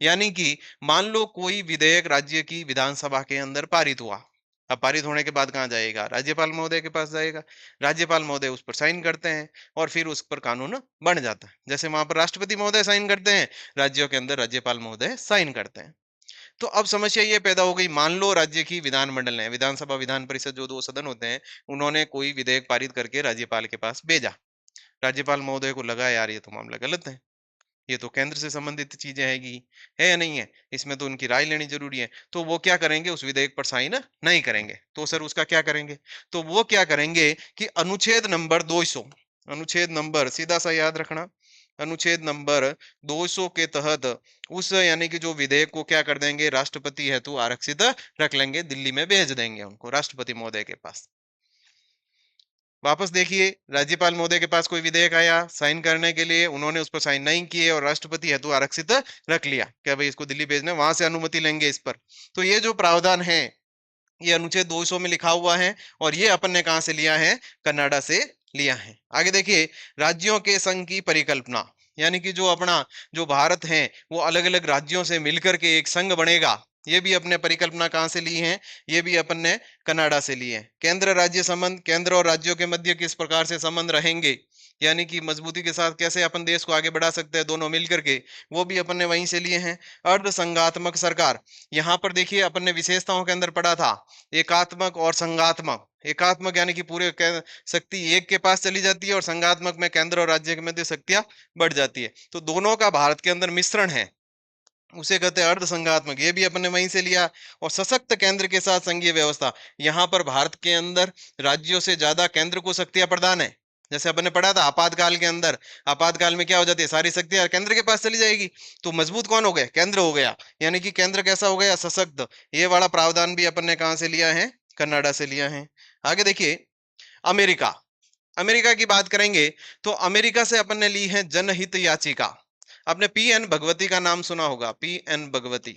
यानी कि मान लो कोई विधेयक राज्य की विधानसभा के अंदर पारित हुआ। अब पारित होने के बाद कहां जाएगा? राज्यपाल महोदय के पास जाएगा। राज्यपाल महोदय उस पर साइन करते हैं और फिर उस पर कानून बन जाता है। जैसे वहां पर राष्ट्रपति महोदय साइन करते हैं, राज्यों के अंदर राज्यपाल महोदय साइन करते हैं। तो अब समस्या ये पैदा हो गई, मान लो राज्य की विधानमंडल ने, विधानसभा विधान परिषद जो दो सदन होते हैं, उन्होंने कोई विधेयक पारित करके राज्यपाल के पास भेजा। राज्यपाल महोदय को लगा यार ये तो मामला गलत है, ये तो केंद्र से संबंधित चीजें हैगी, है या नहीं है, इसमें तो उनकी राय लेनी जरूरी है। तो वो क्या करेंगे? उस विधेयक पर साइन नहीं करेंगे। तो सर उसका क्या करेंगे? तो वो क्या करेंगे कि अनुच्छेद नंबर 200, अनुच्छेद नंबर सीधा सा याद रखना, अनुच्छेद नंबर 200 के तहत उस यानी कि जो विधेयक को क्या कर देंगे? राष्ट्रपति हेतु आरक्षित रख लेंगे, दिल्ली में भेज देंगे उनको राष्ट्रपति महोदय के पास। वापस देखिए, राज्यपाल महोदय के पास कोई विधेयक आया साइन करने के लिए, उन्होंने उस पर साइन नहीं किए और राष्ट्रपति हेतु आरक्षित रख लिया, क्या भाई इसको दिल्ली भेजना, वहां से अनुमति लेंगे इस पर। तो ये जो प्रावधान है ये अनुच्छेद 200 में लिखा हुआ है और ये अपन ने कहां से लिया है? कनाडा से लिया है। आगे देखिए, राज्यों के संघ की परिकल्पना, यानी कि जो अपना जो भारत है वो अलग अलग राज्यों से मिलकर के एक संघ बनेगा। ये भी अपने परिकल्पना कहां से ली है? ये भी अपन ने कनाडा से ली है। केंद्र राज्य संबंध, केंद्र और राज्यों के मध्य किस प्रकार से संबंध रहेंगे, यानी कि मजबूती के साथ कैसे अपन देश को आगे बढ़ा सकते हैं दोनों मिलकर के, वो भी अपन ने वहीं से लिए हैं। अर्ध संघात्मक सरकार, यहाँ पर देखिए अपन ने विशेषताओं के अंदर पढ़ा था एकात्मक और संघात्मक। एकात्मक यानी कि पूरे शक्ति एक के पास चली जाती है और संघात्मक में केंद्र और राज्य के मध्य शक्तियां बढ़ जाती है। तो दोनों का भारत के अंदर मिश्रण है, उसे कहते हैं अर्ध संघात्मक। ये भी अपन ने वहीं से लिया। और सशक्त केंद्र के साथ संघीय व्यवस्था, यहाँ पर भारत के अंदर राज्यों से ज्यादा केंद्र को शक्तियां प्रदान है। जैसे अपन ने पढ़ा था आपातकाल के अंदर, आपातकाल में क्या हो जाती है? सारी शक्तियां केंद्र के पास चली जाएगी। तो मजबूत कौन हो गए? केंद्र हो गया, यानी कि केंद्र कैसा हो गया? सशक्त। ये वाला प्रावधान भी अपन ने कहां से लिया है? कनाडा से लिया है। आगे देखिए, अमेरिका, अमेरिका की बात करेंगे तो अमेरिका से अपन ने ली है जनहित याचिका। आपने पी एन भगवती का नाम सुना होगा, पी एन भगवती।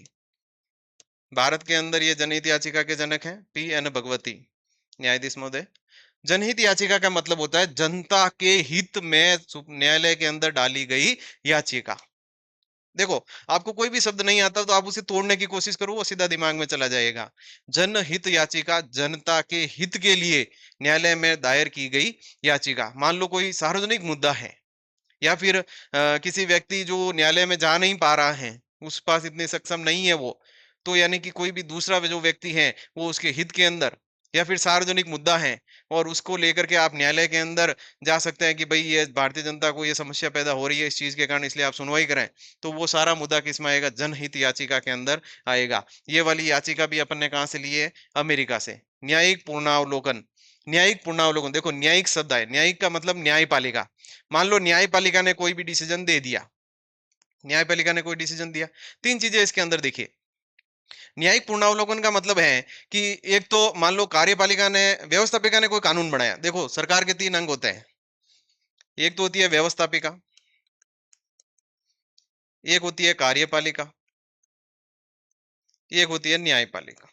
भारत के अंदर ये जनहित याचिका के जनक हैं पी एन भगवती न्यायाधीश महोदय। जनहित याचिका का मतलब होता है जनता के हित में न्यायालय के अंदर डाली गई याचिका। देखो, आपको कोई भी शब्द नहीं आता तो आप उसे तोड़ने की कोशिश करो, वो सीधा दिमाग में चला जाएगा। जनहित याचिका, जनता के हित के लिए न्यायालय में दायर की गई याचिका। मान लो कोई सार्वजनिक मुद्दा है या फिर किसी व्यक्ति जो न्यायालय में जा नहीं पा रहा है, उस पास इतने सक्षम नहीं है वो, तो यानी कि कोई भी दूसरा जो व्यक्ति है वो उसके हित के अंदर या फिर सार्वजनिक मुद्दा है और उसको लेकर के आप न्यायालय के अंदर जा सकते हैं कि भाई ये भारतीय जनता को ये समस्या पैदा हो रही है इस चीज के कारण, इसलिए आप सुनवाई करें। तो वो सारा मुद्दा किसमें आएगा? जनहित याचिका के अंदर आएगा। ये वाली याचिका भी अपन ने कहां से ली है? अमेरिका से। न्यायिक पूर्णावलोकन, न्यायिक पूर्णावलोकन, देखो न्यायिक शब्द है, न्यायिक का मतलब न्यायपालिका। मान लो न्यायपालिका ने कोई भी डिसीजन दे दिया, न्यायपालिका ने कोई डिसीजन दिया, तीन चीजें इसके अंदर देखिए। न्यायिक पुनरावलोकन का मतलब है कि एक तो मान लो कार्यपालिका ने, व्यवस्थापिका ने कोई कानून बनाया। देखो सरकार के तीन अंग होते हैं, एक तो होती है व्यवस्थापिका, एक होती है कार्यपालिका, एक होती है न्यायपालिका।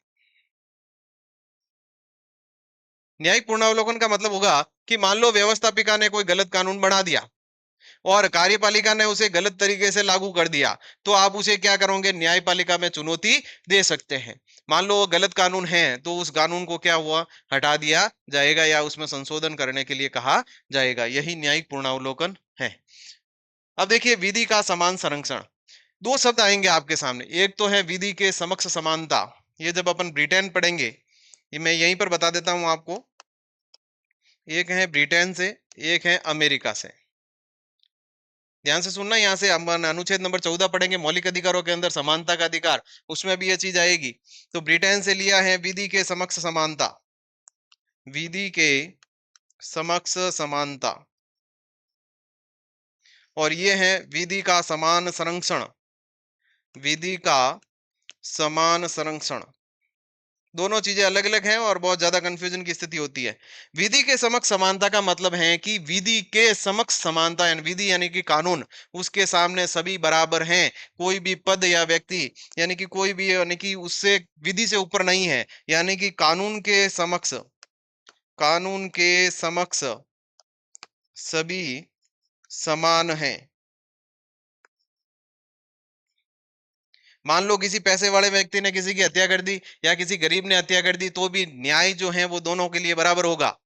न्यायिक पुनरावलोकन का मतलब होगा कि मान लो व्यवस्थापिका ने कोई गलत कानून बना दिया और कार्यपालिका ने उसे गलत तरीके से लागू कर दिया, तो आप उसे क्या करोगे? न्यायपालिका में चुनौती दे सकते हैं। मान लो वो गलत कानून है तो उस कानून को क्या हुआ? हटा दिया जाएगा या उसमें संशोधन करने के लिए कहा जाएगा। यही न्यायिक पुनरावलोकन है। अब देखिए विधि का समान संरक्षण, दो शब्द आएंगे आपके सामने। एक तो है विधि के समक्ष समानता, ये जब अपन ब्रिटेन पढ़ेंगे, ये मैं यहीं पर बता देता हूं आपको। एक है ब्रिटेन से, एक है अमेरिका से। ध्यान से सुनना, यहाँ से हम अनुच्छेद नंबर 14 पढ़ेंगे, मौलिक अधिकारों के अंदर समानता का अधिकार, उसमें भी ये चीज आएगी। तो ब्रिटेन से लिया है विधि के समक्ष समानता, विधि के समक्ष समानता, और ये है विधि का समान संरक्षण, विधि का समान संरक्षण। दोनों चीजें अलग अलग हैं और बहुत ज्यादा कंफ्यूजन की स्थिति होती है। विधि के समक्ष समानता का मतलब है कि विधि के समक्ष समानता, यानी विधि यानी कि कानून, उसके सामने सभी बराबर हैं। कोई भी पद या व्यक्ति, यानी कि कोई भी, यानी कि उससे विधि से ऊपर नहीं है, यानी कि कानून के समक्ष, कानून के समक्ष सभी समान हैं। मान लो किसी पैसे वाले व्यक्ति ने किसी की हत्या कर दी या किसी गरीब ने हत्या कर दी, तो भी न्याय जो है वो दोनों के लिए बराबर होगा।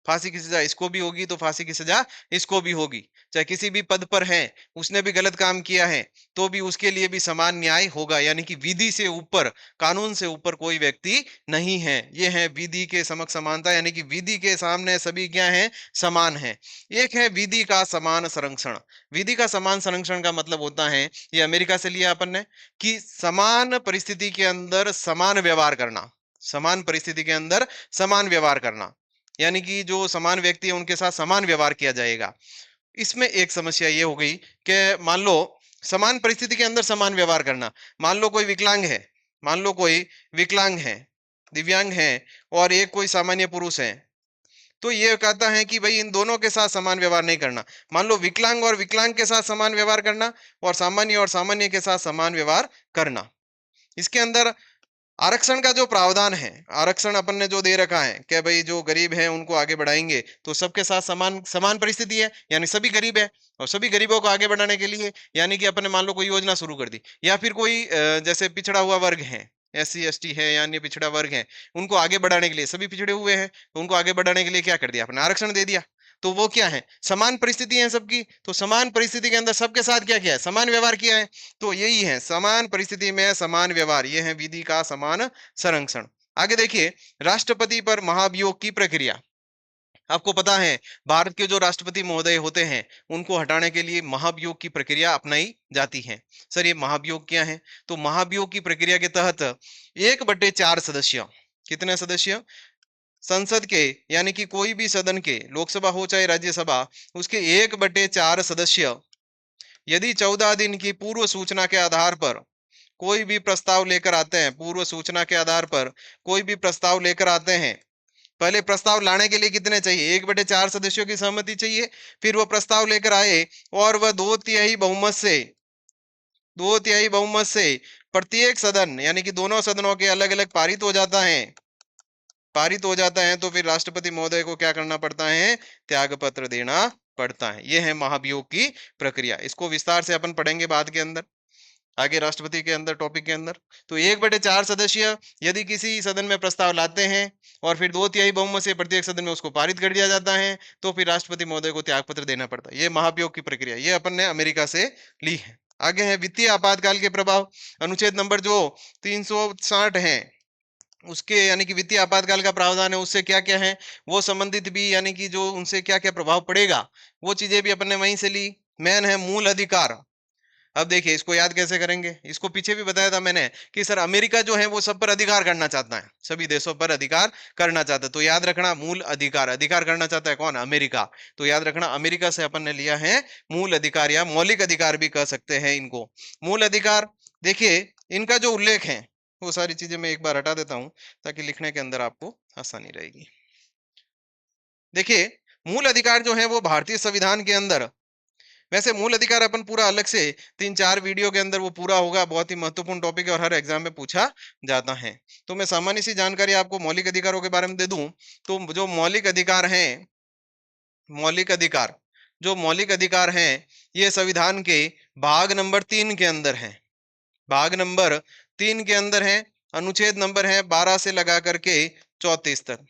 फांसी की सजा इसको भी होगी तो फांसी की सजा इसको भी होगी। चाहे किसी भी पद पर है, उसने भी गलत काम किया है, तो भी उसके लिए भी समान न्याय होगा। यानी कि विधि से ऊपर, कानून से ऊपर कोई व्यक्ति नहीं है। ये है विधि के समक्ष समानता, यानी कि विधि के सामने सभी क्या है? समान है। एक है विधि का समान संरक्षण। विधि का समान संरक्षण का मतलब होता है, ये अमेरिका से लिया अपन ने, कि समान परिस्थिति के अंदर समान व्यवहार करना, समान परिस्थिति के अंदर समान व्यवहार करना, यानी कि जो समान व्यक्ति है उनके साथ समान व्यवहार किया जाएगा। इसमें एक समस्या ये हो गई कि मान लो समान परिस्थिति के अंदर समान व्यवहार करना, मान लो कोई विकलांग है, मान लो कोई विकलांग है, दिव्यांग है, और एक कोई सामान्य पुरुष है, तो ये कहता है कि भाई इन दोनों के साथ समान व्यवहार नहीं करना। मान लो विकलांग और विकलांग के साथ समान व्यवहार करना, और सामान्य के साथ समान व्यवहार करना। इसके अंदर आरक्षण का जो प्रावधान है, आरक्षण अपन ने जो दे रखा है कि भाई जो गरीब है उनको आगे बढ़ाएंगे, तो सबके साथ समान समान परिस्थिति है, यानी सभी गरीब है, और सभी गरीबों को आगे बढ़ाने के लिए, यानी कि अपन ने मान लो कोई योजना शुरू कर दी, या फिर कोई जैसे पिछड़ा हुआ वर्ग है, SC ST है या अन्य पिछड़ा वर्ग है, उनको आगे बढ़ाने के लिए, सभी पिछड़े हुए हैं तो उनको आगे बढ़ाने के लिए क्या कर दिया? अपने आरक्षण दे दिया। तो वो क्या है? समान परिस्थिति है सबकी, तो समान परिस्थिति के अंदर सबके साथ क्या किया है? समान व्यवहार किया है। तो यही है समान परिस्थिति में समान व्यवहार, यह है विधि का समान संरक्षण। आगे देखिए, राष्ट्रपति पर महाभियोग की प्रक्रिया। आपको पता है भारत के जो राष्ट्रपति महोदय होते हैं उनको हटाने के लिए महाभियोग की प्रक्रिया अपनाई जाती है। सर ये महाभियोग क्या है? तो महाभियोग की प्रक्रिया के तहत 1/4 सदस्य, कितने सदस्य? संसद के, यानी कि कोई भी सदन के, लोकसभा हो चाहे राज्यसभा, उसके 1/4 सदस्य यदि 14 दिन की पूर्व सूचना के आधार पर कोई भी प्रस्ताव लेकर आते हैं, पूर्व सूचना के आधार पर कोई भी प्रस्ताव लेकर आते हैं, पहले प्रस्ताव लाने के लिए कितने चाहिए? 1/4 सदस्यों की सहमति चाहिए। फिर वो प्रस्ताव लेकर आए और वह 2/3 बहुमत से, 2/3 बहुमत से प्रत्येक सदन, यानी कि दोनों सदनों के अलग अलग पारित हो जाता है, पारित हो जाता है, तो फिर राष्ट्रपति महोदय को क्या करना पड़ता है? त्याग पत्र देना पड़ता है। यह है महाभियोग की प्रक्रिया। इसको विस्तार से अपन पढ़ेंगे बाद के अंदर, आगे राष्ट्रपति के अंदर, टॉपिक के अंदर। तो 1/4 सदस्य यदि किसी सदन में प्रस्ताव लाते हैं और फिर 2/3 बहुमत से प्रत्येक सदन में उसको पारित कर दिया जाता है, तो फिर राष्ट्रपति महोदय को त्याग पत्र देना पड़ता है। ये महाभियोग की प्रक्रिया, ये अपन ने अमेरिका से ली है। आगे है वित्तीय आपातकाल के प्रभाव। अनुच्छेद नंबर जो 360 है, उसके यानी कि वित्तीय आपातकाल का प्रावधान है, उससे क्या क्या है वो संबंधित भी, यानी कि जो उनसे क्या क्या प्रभाव पड़ेगा वो चीजें भी अपन ने वहीं से ली। मेन है मूल अधिकार। अब देखिए इसको याद कैसे करेंगे, इसको पीछे भी बताया था मैंने कि सर अमेरिका जो है वो सब पर अधिकार करना चाहता है, सभी देशों पर अधिकार करना चाहता है। तो याद रखना मूल अधिकार, अधिकार करना चाहता है कौन, अमेरिका। तो याद रखना अमेरिका से अपन ने लिया है मूल अधिकार या मौलिक अधिकार भी कह सकते हैं इनको। मूल अधिकार देखिए इनका जो उल्लेख है वो सारी चीजें मैं एक बार हटा देता हूं ताकि लिखने के अंदर आपको आसानी रहेगी। देखिए मूल अधिकार जो है वो भारतीय संविधान के अंदर, वैसे मूल अधिकार अपन पूरा अलग से 3-4 वीडियो के अंदर वो पूरा होगा, बहुत ही महत्वपूर्ण टॉपिक है और हर एग्जाम में पूछा जाता है। तो मैं सामान्य सी जानकारी आपको मौलिक अधिकारों के बारे में दे दूं। तो जो मौलिक अधिकार हैं, मौलिक अधिकार, जो मौलिक अधिकार हैं ये संविधान के भाग नंबर 3 के अंदर है। भाग नंबर 3 के अंदर है, अनुच्छेद नंबर है 12 से लगा करके 34 तक।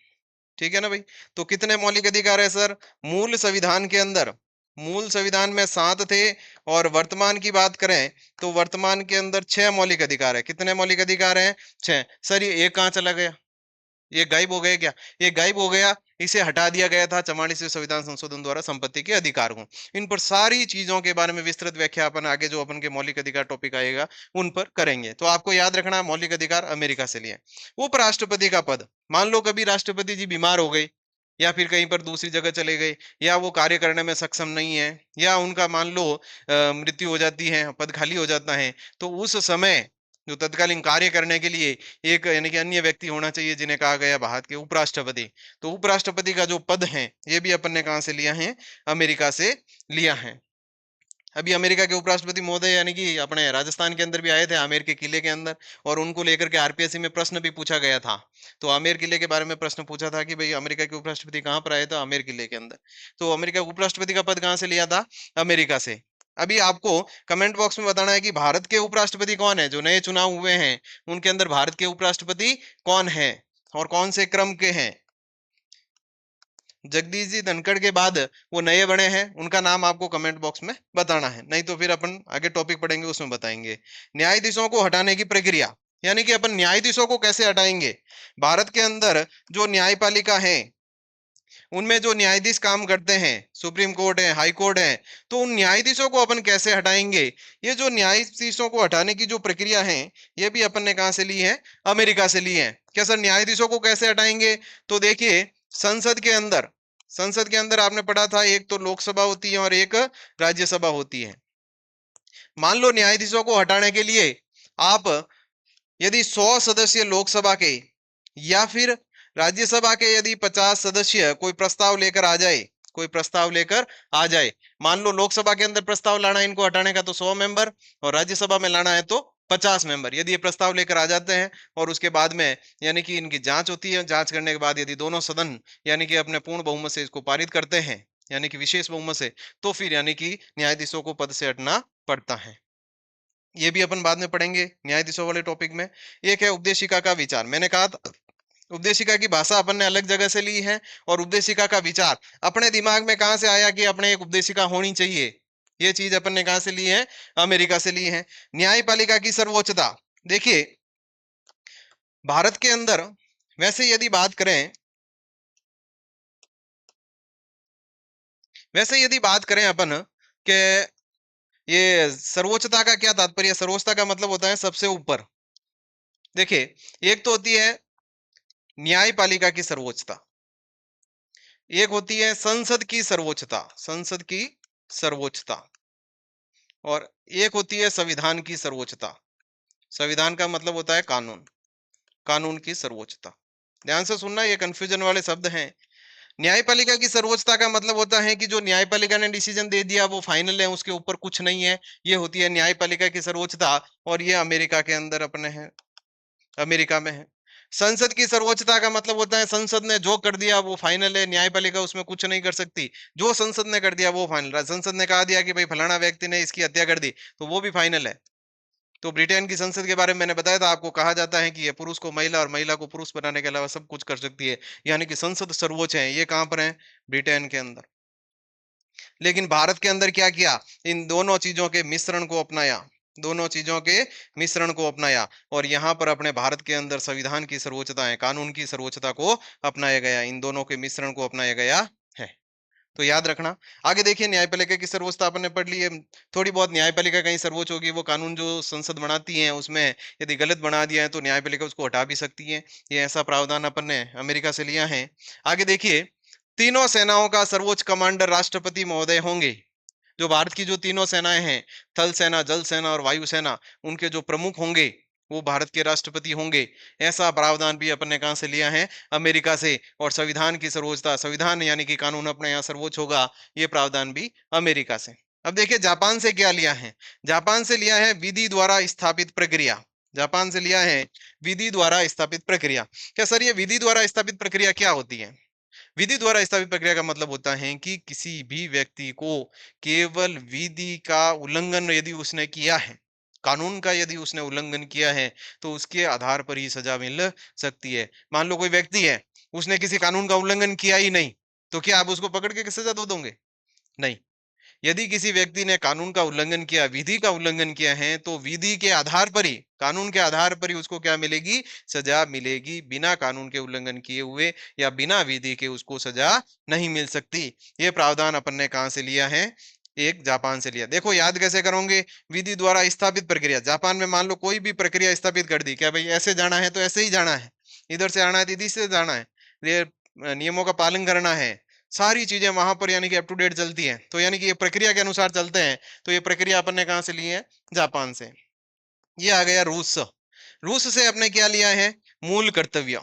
ठीक है ना भाई। तो कितने मौलिक अधिकार है सर मूल संविधान के अंदर, मूल संविधान में 7 थे और वर्तमान की बात करें तो वर्तमान के अंदर 6 मौलिक अधिकार है। कितने मौलिक अधिकार हैं, 6। सर ये एक कहाँ चला गया, ये गायब हो गया क्या, ये गायब हो गया, इसे हटा दिया गया था 44वें संविधान संशोधन द्वारा संपत्ति के अधिकार को। इन पर सारी चीजों के बारे में विस्तृत व्याख्या अपन आगे जो अपन के मौलिक अधिकार टॉपिक आएगा उन पर करेंगे। तो आपको याद रखना मौलिक अधिकार अमेरिका से लिए। उपराष्ट्रपति का पद, मान लो कभी राष्ट्रपति जी बीमार हो गए या फिर कहीं पर दूसरी जगह चले गए या वो कार्य करने में सक्षम नहीं है या उनका मान लो मृत्यु हो जाती है, पद खाली हो जाता है, तो उस समय जो तत्कालीन कार्य करने के लिए एक यानी कि अन्य व्यक्ति होना चाहिए जिन्हें कहा गया भारत के उपराष्ट्रपति। तो उपराष्ट्रपति का जो पद है ये भी अपन ने कहां से लिया है, अमेरिका से लिया है। अभी अमेरिका के उपराष्ट्रपति महोदय यानी कि अपने राजस्थान के अंदर भी आए थे, आमेर के किले के अंदर, और उनको लेकर के आरपीएससी में प्रश्न भी पूछा गया था। तो आमेर किले के बारे में प्रश्न पूछा था कि भाई अमेरिका के उपराष्ट्रपति कहाँ पर आए, तो आमेर किले के अंदर। तो अमेरिका के उपराष्ट्रपति का पद कहाँ से लिया था, अमेरिका से। अभी आपको कमेंट बॉक्स में बताना है कि भारत के उपराष्ट्रपति कौन है, जो नए चुनाव हुए हैं उनके अंदर भारत के उपराष्ट्रपति कौन है और कौन से क्रम के हैं। जगदीश जी धनखड़ के बाद वो नए बने हैं, उनका नाम आपको कमेंट बॉक्स में बताना है, नहीं तो फिर अपन आगे टॉपिक पढ़ेंगे उसमें बताएंगे। न्यायाधीशों को हटाने की प्रक्रिया, यानी कि अपन न्यायाधीशों को कैसे हटाएंगे। भारत के अंदर जो न्यायपालिका है उनमें जो न्यायाधीश काम करते हैं, सुप्रीम कोर्ट है, हाई कोर्ट है, तो उन न्यायाधीशों को अपन कैसे हटाएंगे। ये जो न्यायाधीशों को हटाने की जो प्रक्रिया है ये भी अपन ने कहां से ली है, अमेरिका से ली है। क्या सर न्यायाधीशों को कैसे हटाएंगे, तो देखिए संसद के अंदर, संसद के अंदर आपने पढ़ा था एक तो लोकसभा होती है और एक राज्यसभा होती है। मान लो न्यायाधीशों को हटाने के लिए आप यदि 100 सदस्य लोकसभा के या फिर राज्यसभा के यदि 50 सदस्य कोई प्रस्ताव लेकर आ जाए, कोई प्रस्ताव लेकर आ जाए, मान लो लोकसभा के अंदर प्रस्ताव लाना है इनको हटाने का तो 100 मेंबर और राज्यसभा में लाना है तो 50 मेंबर, यदि ये प्रस्ताव लेकर आ जाते हैं और उसके बाद में यानी कि इनकी जांच होती है, जांच करने के बाद यदि दोनों सदन यानी कि अपने पूर्ण बहुमत से इसको पारित करते हैं, यानी कि विशेष बहुमत से, तो फिर यानी कि न्यायाधीशों को पद से हटना पड़ता है। ये भी अपन बाद में पढ़ेंगे न्यायाधीशों वाले टॉपिक में। एक है उपदेशिका का विचार, मैंने कहा था उपदेशिका की भाषा अपन ने अलग जगह से ली है और उपदेशिका का विचार अपने दिमाग में कहां से आया कि अपने एक उपदेशिका होनी चाहिए, ये चीज अपन ने कहां से ली है, अमेरिका से ली है। न्यायपालिका की सर्वोच्चता, देखिए भारत के अंदर वैसे यदि बात करें, वैसे यदि बात करें अपन के ये सर्वोच्चता का क्या तात्पर्य, सर्वोच्चता का मतलब होता है सबसे ऊपर। देखिए एक तो होती है न्यायपालिका की सर्वोच्चता, एक होती है संसद की सर्वोच्चता, संसद की सर्वोच्चता, और एक होती है संविधान की सर्वोच्चता। संविधान का मतलब होता है कानून, कानून की सर्वोच्चता। ध्यान से सुनना, ये कंफ्यूजन वाले शब्द हैं। न्यायपालिका की सर्वोच्चता का मतलब होता है कि जो न्यायपालिका ने डिसीजन दे दिया वो फाइनल है, उसके ऊपर कुछ नहीं है, ये होती है न्यायपालिका की सर्वोच्चता। और ये अमेरिका के अंदर अपने है, अमेरिका में है। संसद की सर्वोच्चता का मतलब होता है संसद ने जो कर दिया वो फाइनल है, न्यायपालिका उसमें कुछ नहीं कर सकती, जो संसद ने कर दिया वो फाइनल है। संसद ने कहा दिया कि भाई फलाना व्यक्ति ने इसकी हत्या कर दी तो वो भी फाइनल है। तो ब्रिटेन की संसद के बारे में मैंने बताया था आपको, कहा जाता है कि ये पुरुष को महिला और महिला को पुरुष बनाने के अलावा सब कुछ कर सकती है, यानी कि संसद सर्वोच्च है। ये कहां पर है, ब्रिटेन के अंदर। लेकिन भारत के अंदर क्या किया, इन दोनों चीजों के मिश्रण को अपनाया। दोनों चीजों के मिश्रण को अपनाया और यहाँ पर अपने भारत के अंदर संविधान की सर्वोच्चता है, कानून की सर्वोच्चता को अपनाया गया, इन दोनों के मिश्रण को अपनाया गया है। तो याद रखना। आगे देखिए, न्यायपालिका की सर्वोच्चता अपन ने पढ़ ली है। थोड़ी बहुत न्यायपालिका कहीं सर्वोच्च होगी, वो कानून जो संसद बनाती है उसमें यदि गलत बना दिया है तो न्यायपालिका उसको हटा भी सकती है। ये ऐसा प्रावधान अपन ने अमेरिका से लिया है। आगे देखिए, तीनों सेनाओं का सर्वोच्च कमांडर राष्ट्रपति महोदय होंगे। जो भारत की जो तीनों सेनाएं हैं, थल सेना, जल सेना और वायु सेना, उनके जो प्रमुख होंगे वो भारत के राष्ट्रपति होंगे। ऐसा प्रावधान भी अपन ने कहां से लिया है? अमेरिका से। और संविधान की सर्वोच्चता, संविधान यानी कि कानून अपने यहाँ सर्वोच्च होगा, ये प्रावधान भी अमेरिका से। अब देखिए जापान से क्या लिया है। जापान से लिया है विधि द्वारा स्थापित प्रक्रिया। जापान से लिया है विधि द्वारा स्थापित प्रक्रिया। क्या सर ये विधि द्वारा स्थापित प्रक्रिया क्या होती है? विधि द्वारा स्थापित प्रक्रिया का मतलब होता है कि किसी भी व्यक्ति को केवल विधि का उल्लंघन यदि उसने किया है, कानून का यदि उसने उल्लंघन किया है, तो उसके आधार पर ही सजा मिल सकती है। मान लो कोई व्यक्ति है, उसने किसी कानून का उल्लंघन किया ही नहीं, तो क्या आप उसको पकड़ के सजा दो दोगे? नहीं। यदि किसी व्यक्ति ने कानून का उल्लंघन किया, विधि का उल्लंघन किया है, तो विधि के आधार पर ही, कानून के आधार पर ही उसको क्या मिलेगी? सजा मिलेगी। बिना कानून के उल्लंघन किए हुए या बिना विधि के उसको सजा नहीं मिल सकती। ये प्रावधान अपन ने कहां से लिया है? एक जापान से लिया। देखो याद कैसे करोगे? विधि द्वारा स्थापित प्रक्रिया। जापान में मान लो कोई भी प्रक्रिया स्थापित कर दी, क्या भाई ऐसे जाना है तो ऐसे ही जाना है, इधर से आना है तो इधर से जाना है, ये नियमों का पालन करना है, सारी चीजें वहां पर यानी कि अप टू डेट चलती हैं। तो यानी कि ये प्रक्रिया के अनुसार चलते हैं। तो ये प्रक्रिया अपन ने कहां से ली है? जापान से। ये आ गया रूस। रूस से आपने क्या लिया है? मूल कर्तव्य।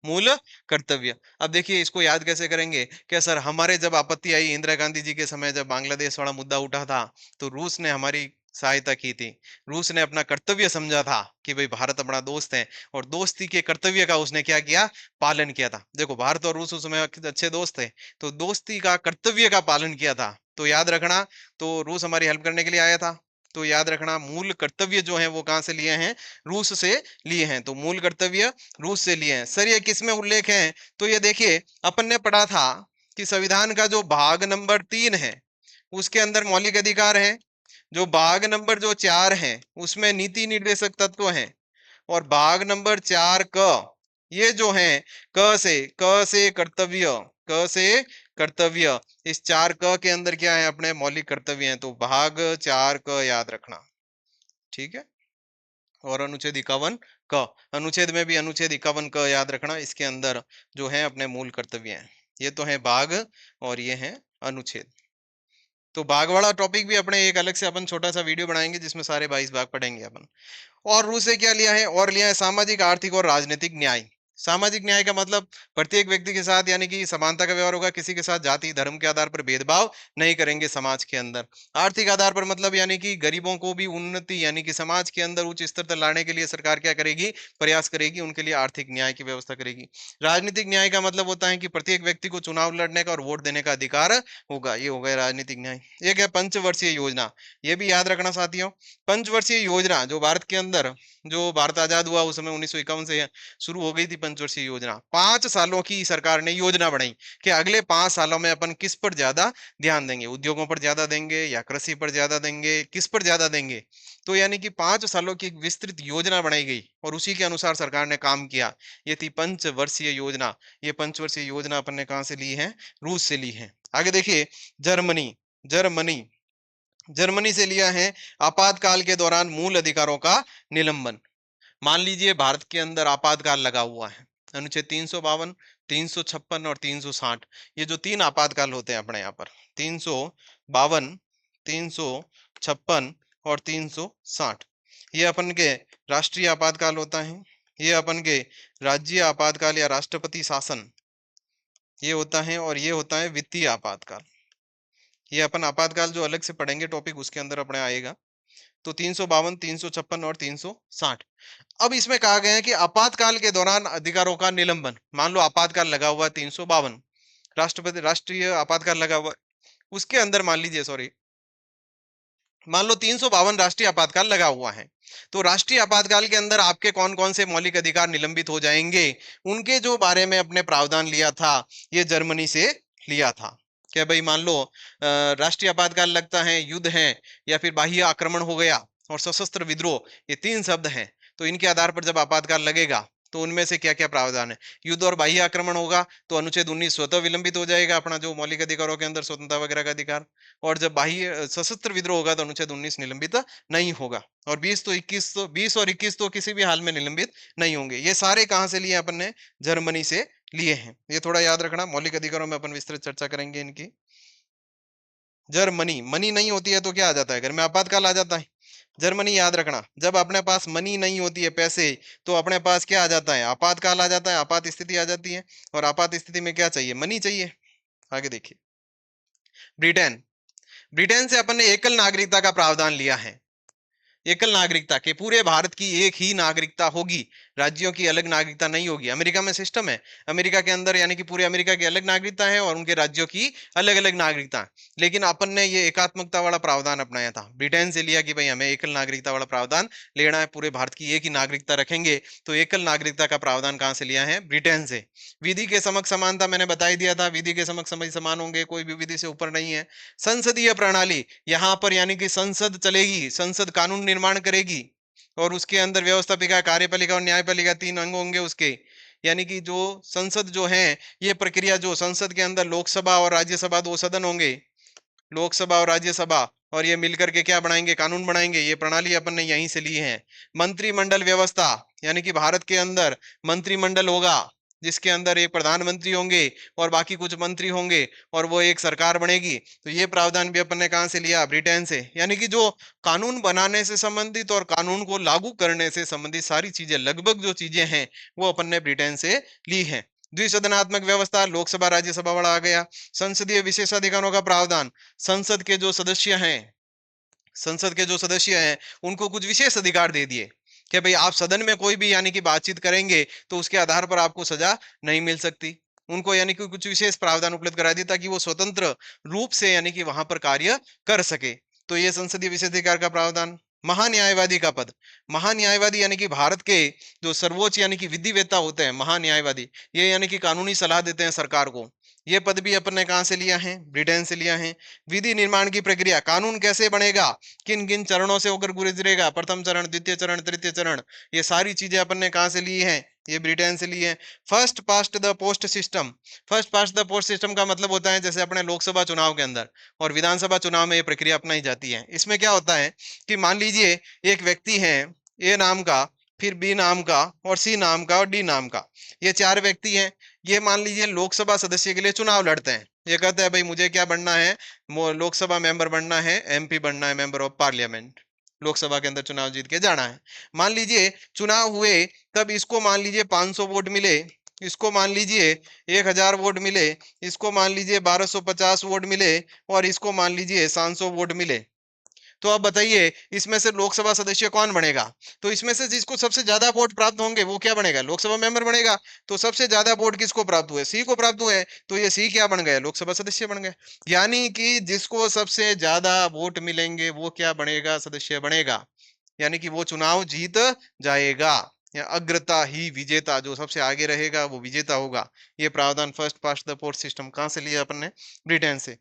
मूल कर्तव्य। अब देखिए इसको याद कैसे करेंगे? क्या सर हमारे जब आपत्ति आई इंदिरा गांधी जी के समय, जब बांग्लादेश वाला मुद्दा उठा था, तो रूस ने हमारी सहायता की थी। रूस ने अपना कर्तव्य समझा था कि भाई भारत अपना दोस्त है, और दोस्ती के कर्तव्य का उसने क्या किया? पालन किया था। देखो भारत और रूस उस समय अच्छे दोस्त थे, तो दोस्ती का कर्तव्य का पालन किया था। तो याद रखना, तो रूस हमारी हेल्प करने के लिए आया था। तो याद रखना, मूल कर्तव्य जो है वो कहां से लिए हैं? रूस से लिए हैं। तो मूल कर्तव्य रूस से लिए हैं। सर ये किस में उल्लेख है? तो ये देखिए अपन ने पढ़ा था कि संविधान का जो भाग नंबर 3 है उसके अंदर मौलिक अधिकार है। जो भाग नंबर जो 4 है उसमें नीति निर्देशक तत्व है। और भाग नंबर 4 क, ये जो है क से कर्तव्य, क से कर्तव्य, इस 4 क के अंदर क्या है? अपने मौलिक कर्तव्य हैं। तो भाग 4 क याद रखना, ठीक है। और अनुच्छेद 51 क, अनुच्छेद में भी अनुच्छेद 51 क याद रखना, इसके अंदर जो है अपने मूल कर्तव्य हैं। ये तो है भाग और ये है अनुच्छेद। तो भाग वाला टॉपिक भी अपने एक अलग से अपन छोटा सा वीडियो बनाएंगे जिसमें सारे 22 भाग पढ़ेंगे अपन। और रूस से क्या लिया है? और लिया है सामाजिक, आर्थिक और राजनीतिक न्याय। सामाजिक न्याय का मतलब प्रत्येक व्यक्ति के साथ यानी कि समानता का व्यवहार होगा, किसी के साथ जाति धर्म के आधार पर भेदभाव नहीं करेंगे समाज के अंदर। आर्थिक आधार पर मतलब यानी कि गरीबों को भी उन्नति यानी कि समाज के अंदर उच्च स्तर तक लाने के लिए सरकार क्या करेगी? प्रयास करेगी, उनके लिए आर्थिक न्याय की व्यवस्था करेगी। राजनीतिक न्याय का मतलब होता है कि प्रत्येक व्यक्ति को चुनाव लड़ने का और वोट देने का अधिकार होगा, ये हो गया राजनीतिक न्याय। एक है पंचवर्षीय योजना, ये भी याद रखना साथियों। पंचवर्षीय योजना जो भारत के अंदर, जो भारत आजाद हुआ उस समय 1951 से शुरू हो गई थी पंचवर्षीय योजना। 5 सालों की सरकार ने योजना बनाई कि अगले 5 सालों में अपन किस पर ज्यादा ध्यान देंगे, उद्योगों पर ज्यादा देंगे या कृषि पर ज्यादा देंगे, किस पर ज्यादा देंगे। तो यानी कि 5 सालों की एक विस्तृत योजना बनाई गई और उसी के अनुसार सरकार ने काम किया। ये थी पंचवर्षीय योजना। ये पंचवर्षीय योजना अपन ने कहां से ली है? रूस से ली है। आगे देखिए, जर्मनी। जर्मनी, जर्मनी से लिया है आपातकाल के दौरान मूल अधिकारों का निलंबन। मान लीजिए भारत के अंदर आपातकाल लगा हुआ है, अनुच्छेद 352, 356 और 360, ये जो 3 आपातकाल होते हैं अपने यहाँ पर, 352, 356 और 360, ये अपन के राष्ट्रीय आपातकाल होता है। ये अपन के राज्य आपातकाल या राष्ट्रपति शासन ये होता है, और ये होता है वित्तीय आपातकाल। ये अपन आपातकाल जो अलग से पढ़ेंगे टॉपिक उसके अंदर अपने आएगा। तो 352, 356 और 360। अब इसमें कहा गया है कि आपातकाल के दौरान अधिकारों का निलंबन। मान लो आपातकाल लगा हुआ है 352, राष्ट्रपति राष्ट्रीय आपातकाल लगा हुआ है, उसके अंदर मान लीजिए सॉरी, मान लो 352 राष्ट्रीय आपातकाल लगा हुआ है, तो राष्ट्रीय आपातकाल के अंदर आपके कौन कौन से मौलिक अधिकार निलंबित हो जाएंगे, उनके जो बारे में अपने प्रावधान लिया था, ये जर्मनी से लिया था। क्या भाई मान लो राष्ट्रीय आपातकाल लगता है, युद्ध है या फिर बाह्य आक्रमण हो गया, और सशस्त्र विद्रोह, ये 3 शब्द हैं। तो इनके आधार पर जब आपातकाल लगेगा तो उनमें से क्या क्या प्रावधान है। युद्ध और बाह्य आक्रमण होगा तो अनुच्छेद 19 स्वतः विलंबित हो जाएगा, अपना जो मौलिक अधिकारों के अंदर स्वतंत्रता वगैरह का अधिकार। और जब बाह्य सशस्त्र विद्रोह होगा तो अनुच्छेद 19 निलंबित नहीं होगा। और 20 और 21 तो किसी भी हाल में निलंबित नहीं होंगे। ये सारे कहां से लिए अपन ने, जर्मनी से लिए हैं। ये थोड़ा याद रखना, मौलिक अधिकारों में अपन विस्तृत चर्चा करेंगे इनकी। जर्मनी, मनी नहीं होती है तो क्या आ जाता है घर में, आपातकाल आ जाता है। जर्मनी याद रखना, जब अपने पास मनी नहीं होती है, पैसे, तो अपने पास क्या आ जाता है, आपातकाल आ जाता है, आपात स्थिति आ जाती है। और आपात स्थिति में क्या चाहिए, मनी चाहिए। आगे देखिए, ब्रिटेन, ब्रिटेन से अपन ने एकल नागरिकता का प्रावधान लिया है। एकल नागरिकता के पूरे भारत की एक ही नागरिकता होगी, राज्यों की अलग नागरिकता नहीं होगी। अमेरिका में सिस्टम है, अमेरिका के अंदर यानी कि पूरे अमेरिका की अलग नागरिकता है और उनके राज्यों की अलग अलग नागरिकता है। लेकिन अपन ने ये एकात्मकता वाला प्रावधान अपनाया था, ब्रिटेन से लिया कि भाई हमें एकल नागरिकता वाला प्रावधान लेना है, पूरे भारत की एक ही नागरिकता रखेंगे। तो एकल नागरिकता का प्रावधान कहां से लिया है, ब्रिटेन से। विधि के समक्ष समानता मैंने बता ही दिया था, विधि के समक्ष सभी समान होंगे, कोई भी विधि से ऊपर नहीं है। संसदीय प्रणाली, यहां पर यानी कि संसद चलेगी, संसद कानून निर्माण करेगी और उसके अंदर व्यवस्थापिका, कार्यपालिका और न्यायपालिका 3 अंग होंगे उसके। यानी कि जो संसद जो है, ये प्रक्रिया, जो संसद के अंदर लोकसभा और राज्यसभा 2 सदन होंगे, लोकसभा और राज्यसभा, और ये मिलकर के क्या बनाएंगे, कानून बनाएंगे। ये प्रणाली अपन ने यहीं से ली है। मंत्रिमंडल व्यवस्था, यानी कि भारत के अंदर मंत्रिमंडल होगा जिसके अंदर एक प्रधानमंत्री होंगे और बाकी कुछ मंत्री होंगे और वो एक सरकार बनेगी। तो ये प्रावधान भी अपन ने कहां से लिया, ब्रिटेन से। यानी कि जो कानून बनाने से संबंधित और कानून को लागू करने से संबंधित सारी चीजें, लगभग जो चीजें हैं, वो अपन ने ब्रिटेन से ली है। द्विसदनात्मक व्यवस्था, लोकसभा राज्यसभा वाला आ गया। संसदीय विशेषाधिकारों का प्रावधान, संसद के जो सदस्य हैं, संसद के जो सदस्य हैं उनको कुछ विशेष अधिकार दे दिए कि भाई आप सदन में कोई भी यानी कि बातचीत करेंगे तो उसके आधार पर आपको सजा नहीं मिल सकती। उनको यानी कि कुछ विशेष प्रावधान उपलब्ध करा दिया ताकि वो स्वतंत्र रूप से यानी कि वहां पर कार्य कर सके। तो ये संसदीय विशेषाधिकार का प्रावधान। महान्यायवादी का पद, महान्यायवादी यानी कि भारत के जो सर्वोच्च यानी कि विधिवेत्ता होते हैं महान्यायवादी, ये यानी कि कानूनी सलाह देते हैं सरकार को। ये पद भी अपन ने कहां से लिया है, ब्रिटेन से लिया है। विधि निर्माण की प्रक्रिया, कानून कैसे बनेगा, किन किन चरणों से होकर गुजरेगा, प्रथम चरण, द्वितीय चरण, तृतीय चरण, ये सारी चीजें अपन ने कहां से ली है, ये ब्रिटेन से ली है। First past the post system, first past the post system का मतलब होता है जैसे अपने लोकसभा चुनाव के अंदर और विधानसभा चुनाव में ये प्रक्रिया अपनाई जाती है। इसमें क्या होता है कि मान लीजिए एक व्यक्ति है ए नाम का, फिर बी नाम का और सी नाम का और डी नाम का, ये 4 व्यक्ति हैं। ये मान लीजिए लोकसभा सदस्य के लिए चुनाव लड़ते हैं। ये कहते हैं भाई मुझे क्या बनना है, लोकसभा मेंबर बनना है, एमपी बनना है, मेंबर ऑफ पार्लियामेंट, लोकसभा के अंदर चुनाव जीत के जाना है। मान लीजिए चुनाव हुए, तब इसको मान लीजिए 500 वोट मिले, इसको मान लीजिए 1000 वोट मिले, इसको मान लीजिए 1250 वोट मिले और इसको मान लीजिए 700 वोट मिले। तो अब बताइए इसमें से लोकसभा सदस्य कौन बनेगा। तो इसमें से जिसको सबसे ज्यादा वोट प्राप्त होंगे वो क्या बनेगा, लोकसभा मेंबर बनेगा। तो सबसे ज्यादा वोट किसको प्राप्त हुए, सी को प्राप्त हुए, तो ये सी क्या बन गया, लोकसभा सदस्य बन गए। यानी कि जिसको सबसे ज्यादा वोट मिलेंगे वो क्या बनेगा, सदस्य बनेगा, यानी कि वो चुनाव जीत जाएगा। या अग्रता ही विजेता, जो सबसे आगे रहेगा वो विजेता होगा। ये प्रावधान first past the post system कहां से लिया अपन ने, ब्रिटेन से।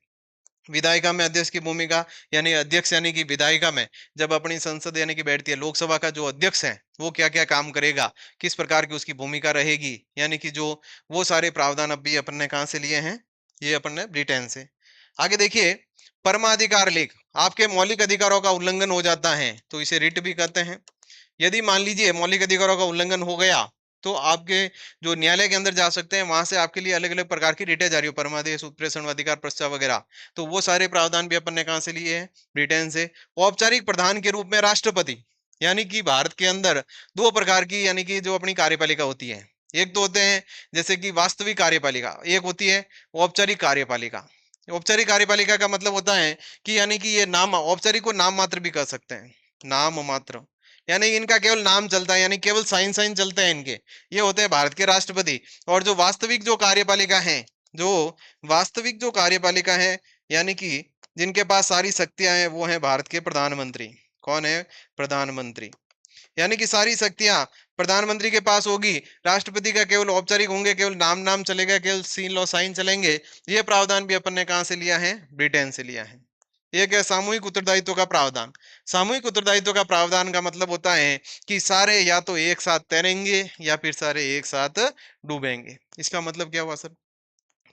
विधायिका में अध्यक्ष की भूमिका, यानी अध्यक्ष यानी कि विधायिका में जब अपनी संसद यानी कि बैठती है, लोकसभा का जो अध्यक्ष है वो क्या क्या काम करेगा, किस प्रकार की उसकी भूमिका रहेगी, यानी कि जो वो सारे प्रावधान अब भी अपन ने कहां से लिए हैं, ये अपन ने ब्रिटेन से। आगे देखिए, परमाधिकार लेख, आपके मौलिक अधिकारों का उल्लंघन हो जाता है तो इसे रिट भी कहते हैं। यदि मान लीजिए मौलिक अधिकारों का उल्लंघन हो गया तो आपके जो न्यायालय के अंदर जा सकते हैं, वहां से आपके लिए अलग अलग प्रकार की रिटें जारी हो, परमादेश, उत्प्रेषण, अधिकार प्रस्ताव वगैरह। तो वो सारे प्रावधान भी अपन ने कहां से लिए हैं, ब्रिटेन से। औपचारिक प्रधान के रूप में राष्ट्रपति, यानी कि भारत के अंदर 2 प्रकार की यानी कि जो अपनी कार्यपालिका होती है, एक तो होते हैं जैसे कि वास्तविक कार्यपालिका, एक होती है औपचारिक कार्यपालिका। औपचारिक कार्यपालिका का मतलब होता है कि यानी कि ये नाम, औपचारिक को नाम मात्र भी कह सकते हैं, नाम मात्र, यानी इनका केवल नाम चलता है, यानी केवल साइन साइन चलते हैं इनके। ये होते हैं भारत के राष्ट्रपति। और जो वास्तविक जो कार्यपालिका है, जो वास्तविक जो कार्यपालिका है, यानी कि जिनके पास सारी शक्तियां हैं, वो है भारत के प्रधानमंत्री। कौन है, प्रधानमंत्री। यानी कि सारी शक्तियां प्रधानमंत्री के पास होगी, राष्ट्रपति का केवल औपचारिक होंगे, केवल नाम नाम चलेगा, केवल सील और साइन चलेंगे। ये प्रावधान भी अपन ने कहां से लिया है, ब्रिटेन से लिया है। एक है सामूहिक उत्तरदायित्व का प्रावधान। सामूहिक उत्तरदायित्व का प्रावधान का मतलब होता है कि सारे या तो एक साथ तैरेंगे या फिर सारे एक साथ डूबेंगे। इसका मतलब क्या हुआ सर?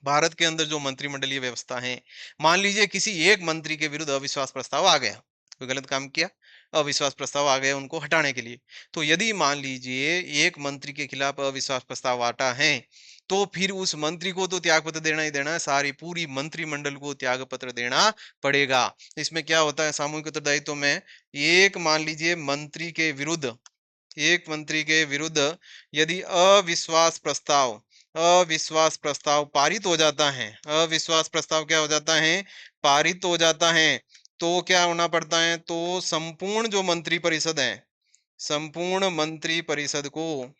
भारत के अंदर जो मंत्रिमंडलीय व्यवस्था है, मान लीजिए किसी एक मंत्री के विरुद्ध अविश्वास प्रस्ताव आ गया, कोई गलत काम किया, अविश्वास प्रस्ताव आ गया उनको हटाने के लिए। तो यदि मान लीजिए एक मंत्री के खिलाफ अविश्वास प्रस्ताव आता है, तो फिर उस मंत्री को तो त्यागपत्र देना ही देना है, सारी पूरी मंत्रिमंडल को त्यागपत्र देना पड़ेगा। इसमें क्या होता है सामूहिक उत्तरदायित्व में, एक मान लीजिए मंत्री के विरुद्ध, एक मंत्री के विरुद्ध यदि अविश्वास प्रस्ताव पारित हो जाता है, अविश्वास प्रस्ताव क्या हो जाता है, पारित हो जाता है, तो क्या होना पड़ता है, तो संपूर्ण जो मंत्री परिषद है, संपूर्ण मंत्री परिषद को,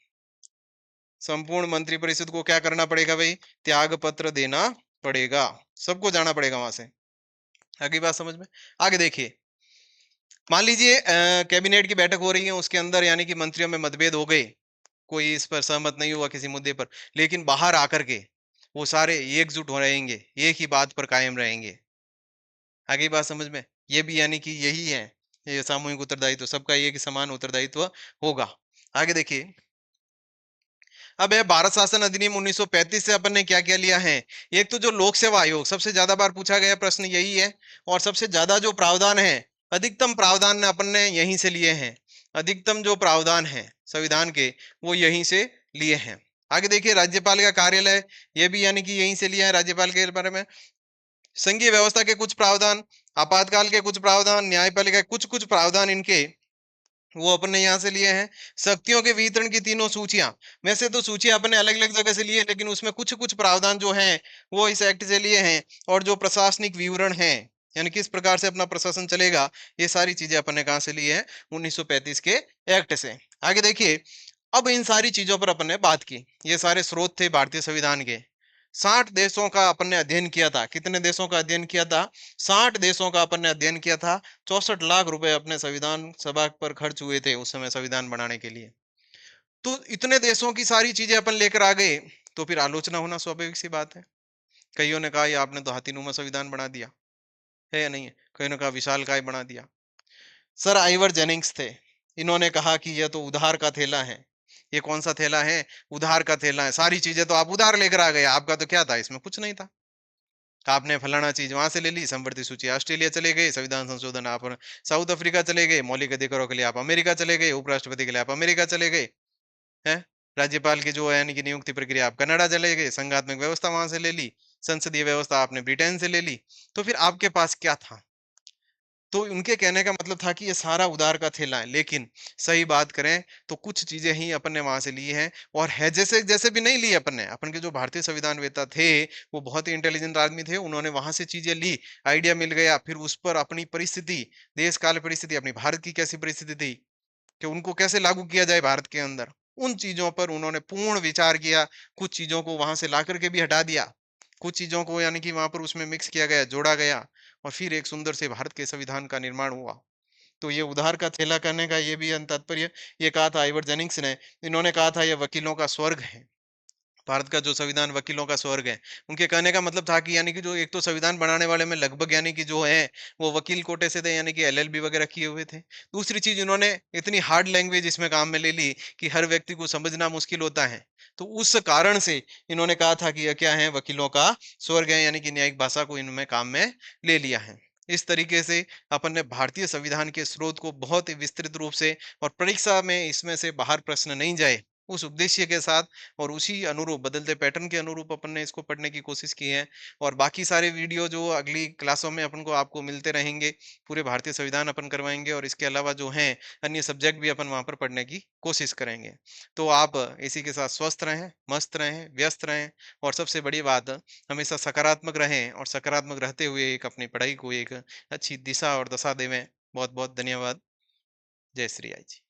संपूर्ण मंत्री परिषद को क्या करना पड़ेगा भाई, त्याग पत्र देना पड़ेगा, सबको जाना पड़ेगा वहां से। आगे बात समझ में? आगे देखिए, मान लीजिए कैबिनेट की बैठक हो रही है, उसके अंदर यानी कि मंत्रियों में मतभेद हो गए, कोई इस पर सहमत नहीं हुआ किसी मुद्दे पर, लेकिन बाहर आकर के वो सारे एकजुट हो रहेंगे, एक ही बात पर कायम रहेंगे। आगे बात समझ में? ये भी यानी कि यही है, ये सामूहिक उत्तरदायित्व, सबका एक ही समान उत्तरदायित्व होगा। आगे देखिए, अब है भारत शासन अधिनियम 1935 से अपन ने क्या क्या लिया है। एक तो जो लोक सेवा आयोग, सबसे ज्यादा बार पूछा गया प्रश्न यही है, और सबसे ज्यादा जो प्रावधान है, अधिकतम प्रावधान अपन ने यहीं से लिए हैं, अधिकतम जो प्रावधान है संविधान के वो यहीं से लिए हैं। आगे देखिए, राज्यपाल का कार्यालय, ये भी यानी कि यहीं से लिया है राज्यपाल के बारे में। संघीय व्यवस्था के कुछ प्रावधान, आपातकाल के कुछ प्रावधान, न्यायपालिका के कुछ कुछ प्रावधान इनके वो अपन ने यहाँ से लिए हैं। शक्तियों के वितरण की तीनों सूचियां, वैसे तो सूचियां अपन ने अलग अलग जगह से लिए, लेकिन उसमें कुछ कुछ प्रावधान जो हैं वो इस एक्ट से लिए हैं। और जो प्रशासनिक विवरण है, यानी किस प्रकार से अपना प्रशासन चलेगा, ये सारी चीजें अपन ने कहा से ली है, 1935 के एक्ट से। आगे देखिए, अब इन सारी चीजों पर अपन ने बात की, ये सारे स्रोत थे भारतीय संविधान के। 60 देशों का अपन ने अध्ययन किया था। कितने देशों का अध्ययन किया था? 60 देशों का अपन ने अध्ययन किया था। 64 लाख रुपए अपने संविधान सभा पर खर्च हुए थे उस समय संविधान बनाने के लिए। तो इतने देशों की सारी चीजें अपन लेकर आ गए, तो फिर आलोचना होना स्वाभाविक सी बात है। कईयों ने कहा ये आपने तो हाथीनुमा संविधान बना दिया, है या नहीं है? कईयों ने कहा विशालकाय बना दिया। सर आइवर जेनिंग्स थे, इन्होंने कहा कि यह तो उधार का थैला है। ये कौन सा थैला है? उधार का थैला है, सारी चीजें तो आप उधार लेकर आ गए, आपका तो क्या था इसमें? कुछ नहीं था। आपने फलाना चीज वहां से ले ली, संवर्ती सूची ऑस्ट्रेलिया चले गए, संविधान संशोधन आप साउथ अफ्रीका चले गए, मौलिक अधिकारों के लिए आप अमेरिका चले गए, उपराष्ट्रपति के लिए आप अमेरिका चले गए, हैं? राज्यपाल की जो है यानी कि नियुक्ति प्रक्रिया आप कनाडा चले गए, संघात्मक व्यवस्था वहां से ले ली, संसदीय व्यवस्था आपने ब्रिटेन से ले ली। तो फिर आपके पास क्या था? तो उनके कहने का मतलब था कि ये सारा उधार का थैला है। लेकिन सही बात करें तो कुछ चीजें ही अपन ने वहां से ली हैं, और है जैसे जैसे भी नहीं ली अपन ने। अपन के जो भारतीय संविधान वेता थे वो बहुत ही इंटेलिजेंट आदमी थे, उन्होंने वहां से चीजें ली, आइडिया मिल गया, फिर उस पर अपनी परिस्थिति, देश काल परिस्थिति, अपनी भारत की कैसी परिस्थिति थी कि उनको कैसे लागू किया जाए भारत के अंदर, उन चीजों पर उन्होंने पूर्ण विचार किया। कुछ चीजों को वहां से ला करके भी हटा दिया, कुछ चीजों को यानी कि वहां पर उसमें मिक्स किया गया, जोड़ा गया, और फिर एक सुंदर से भारत के संविधान का निर्माण हुआ। तो ये उधार का थैला करने का ये भी तात्पर्य, ये कहा था आइवर जेनिंग्स ने। इन्होंने कहा था ये वकीलों का स्वर्ग है, भारत का जो संविधान वकीलों का स्वर्ग है। उनके कहने का मतलब था कि यानी कि जो एक तो संविधान बनाने वाले में लगभग यानी कि जो है वो वकील कोटे से थे, यानी कि एलएलबी वगैरह किए हुए थे। दूसरी चीज, इन्होंने इतनी हार्ड लैंग्वेज इसमें काम में ले ली कि हर व्यक्ति को समझना मुश्किल होता है। तो उस कारण से इन्होंने कहा था कि यह क्या है, वकीलों का स्वर्ग है, यानी कि न्यायिक भाषा को इनमें काम में ले लिया है। इस तरीके से अपन ने भारतीय संविधान के स्रोत को बहुत ही विस्तृत रूप से, और परीक्षा में इसमें से बाहर प्रश्न नहीं जाए उस उद्देश्य के साथ और उसी अनुरूप बदलते पैटर्न के अनुरूप अपन ने इसको पढ़ने की कोशिश की है। और बाकी सारे वीडियो जो अगली क्लासों में अपन को आपको मिलते रहेंगे, पूरे भारतीय संविधान अपन करवाएंगे, और इसके अलावा जो है अन्य सब्जेक्ट भी अपन वहां पर पढ़ने की कोशिश करेंगे। तो आप इसी के साथ स्वस्थ रहें, मस्त रहें, व्यस्त रहें, और सबसे बड़ी बात, हमेशा सकारात्मक रहें, और सकारात्मक रहते हुए एक अपनी पढ़ाई को एक अच्छी दिशा और दशा देवें। बहुत बहुत धन्यवाद। जय श्री आई जी।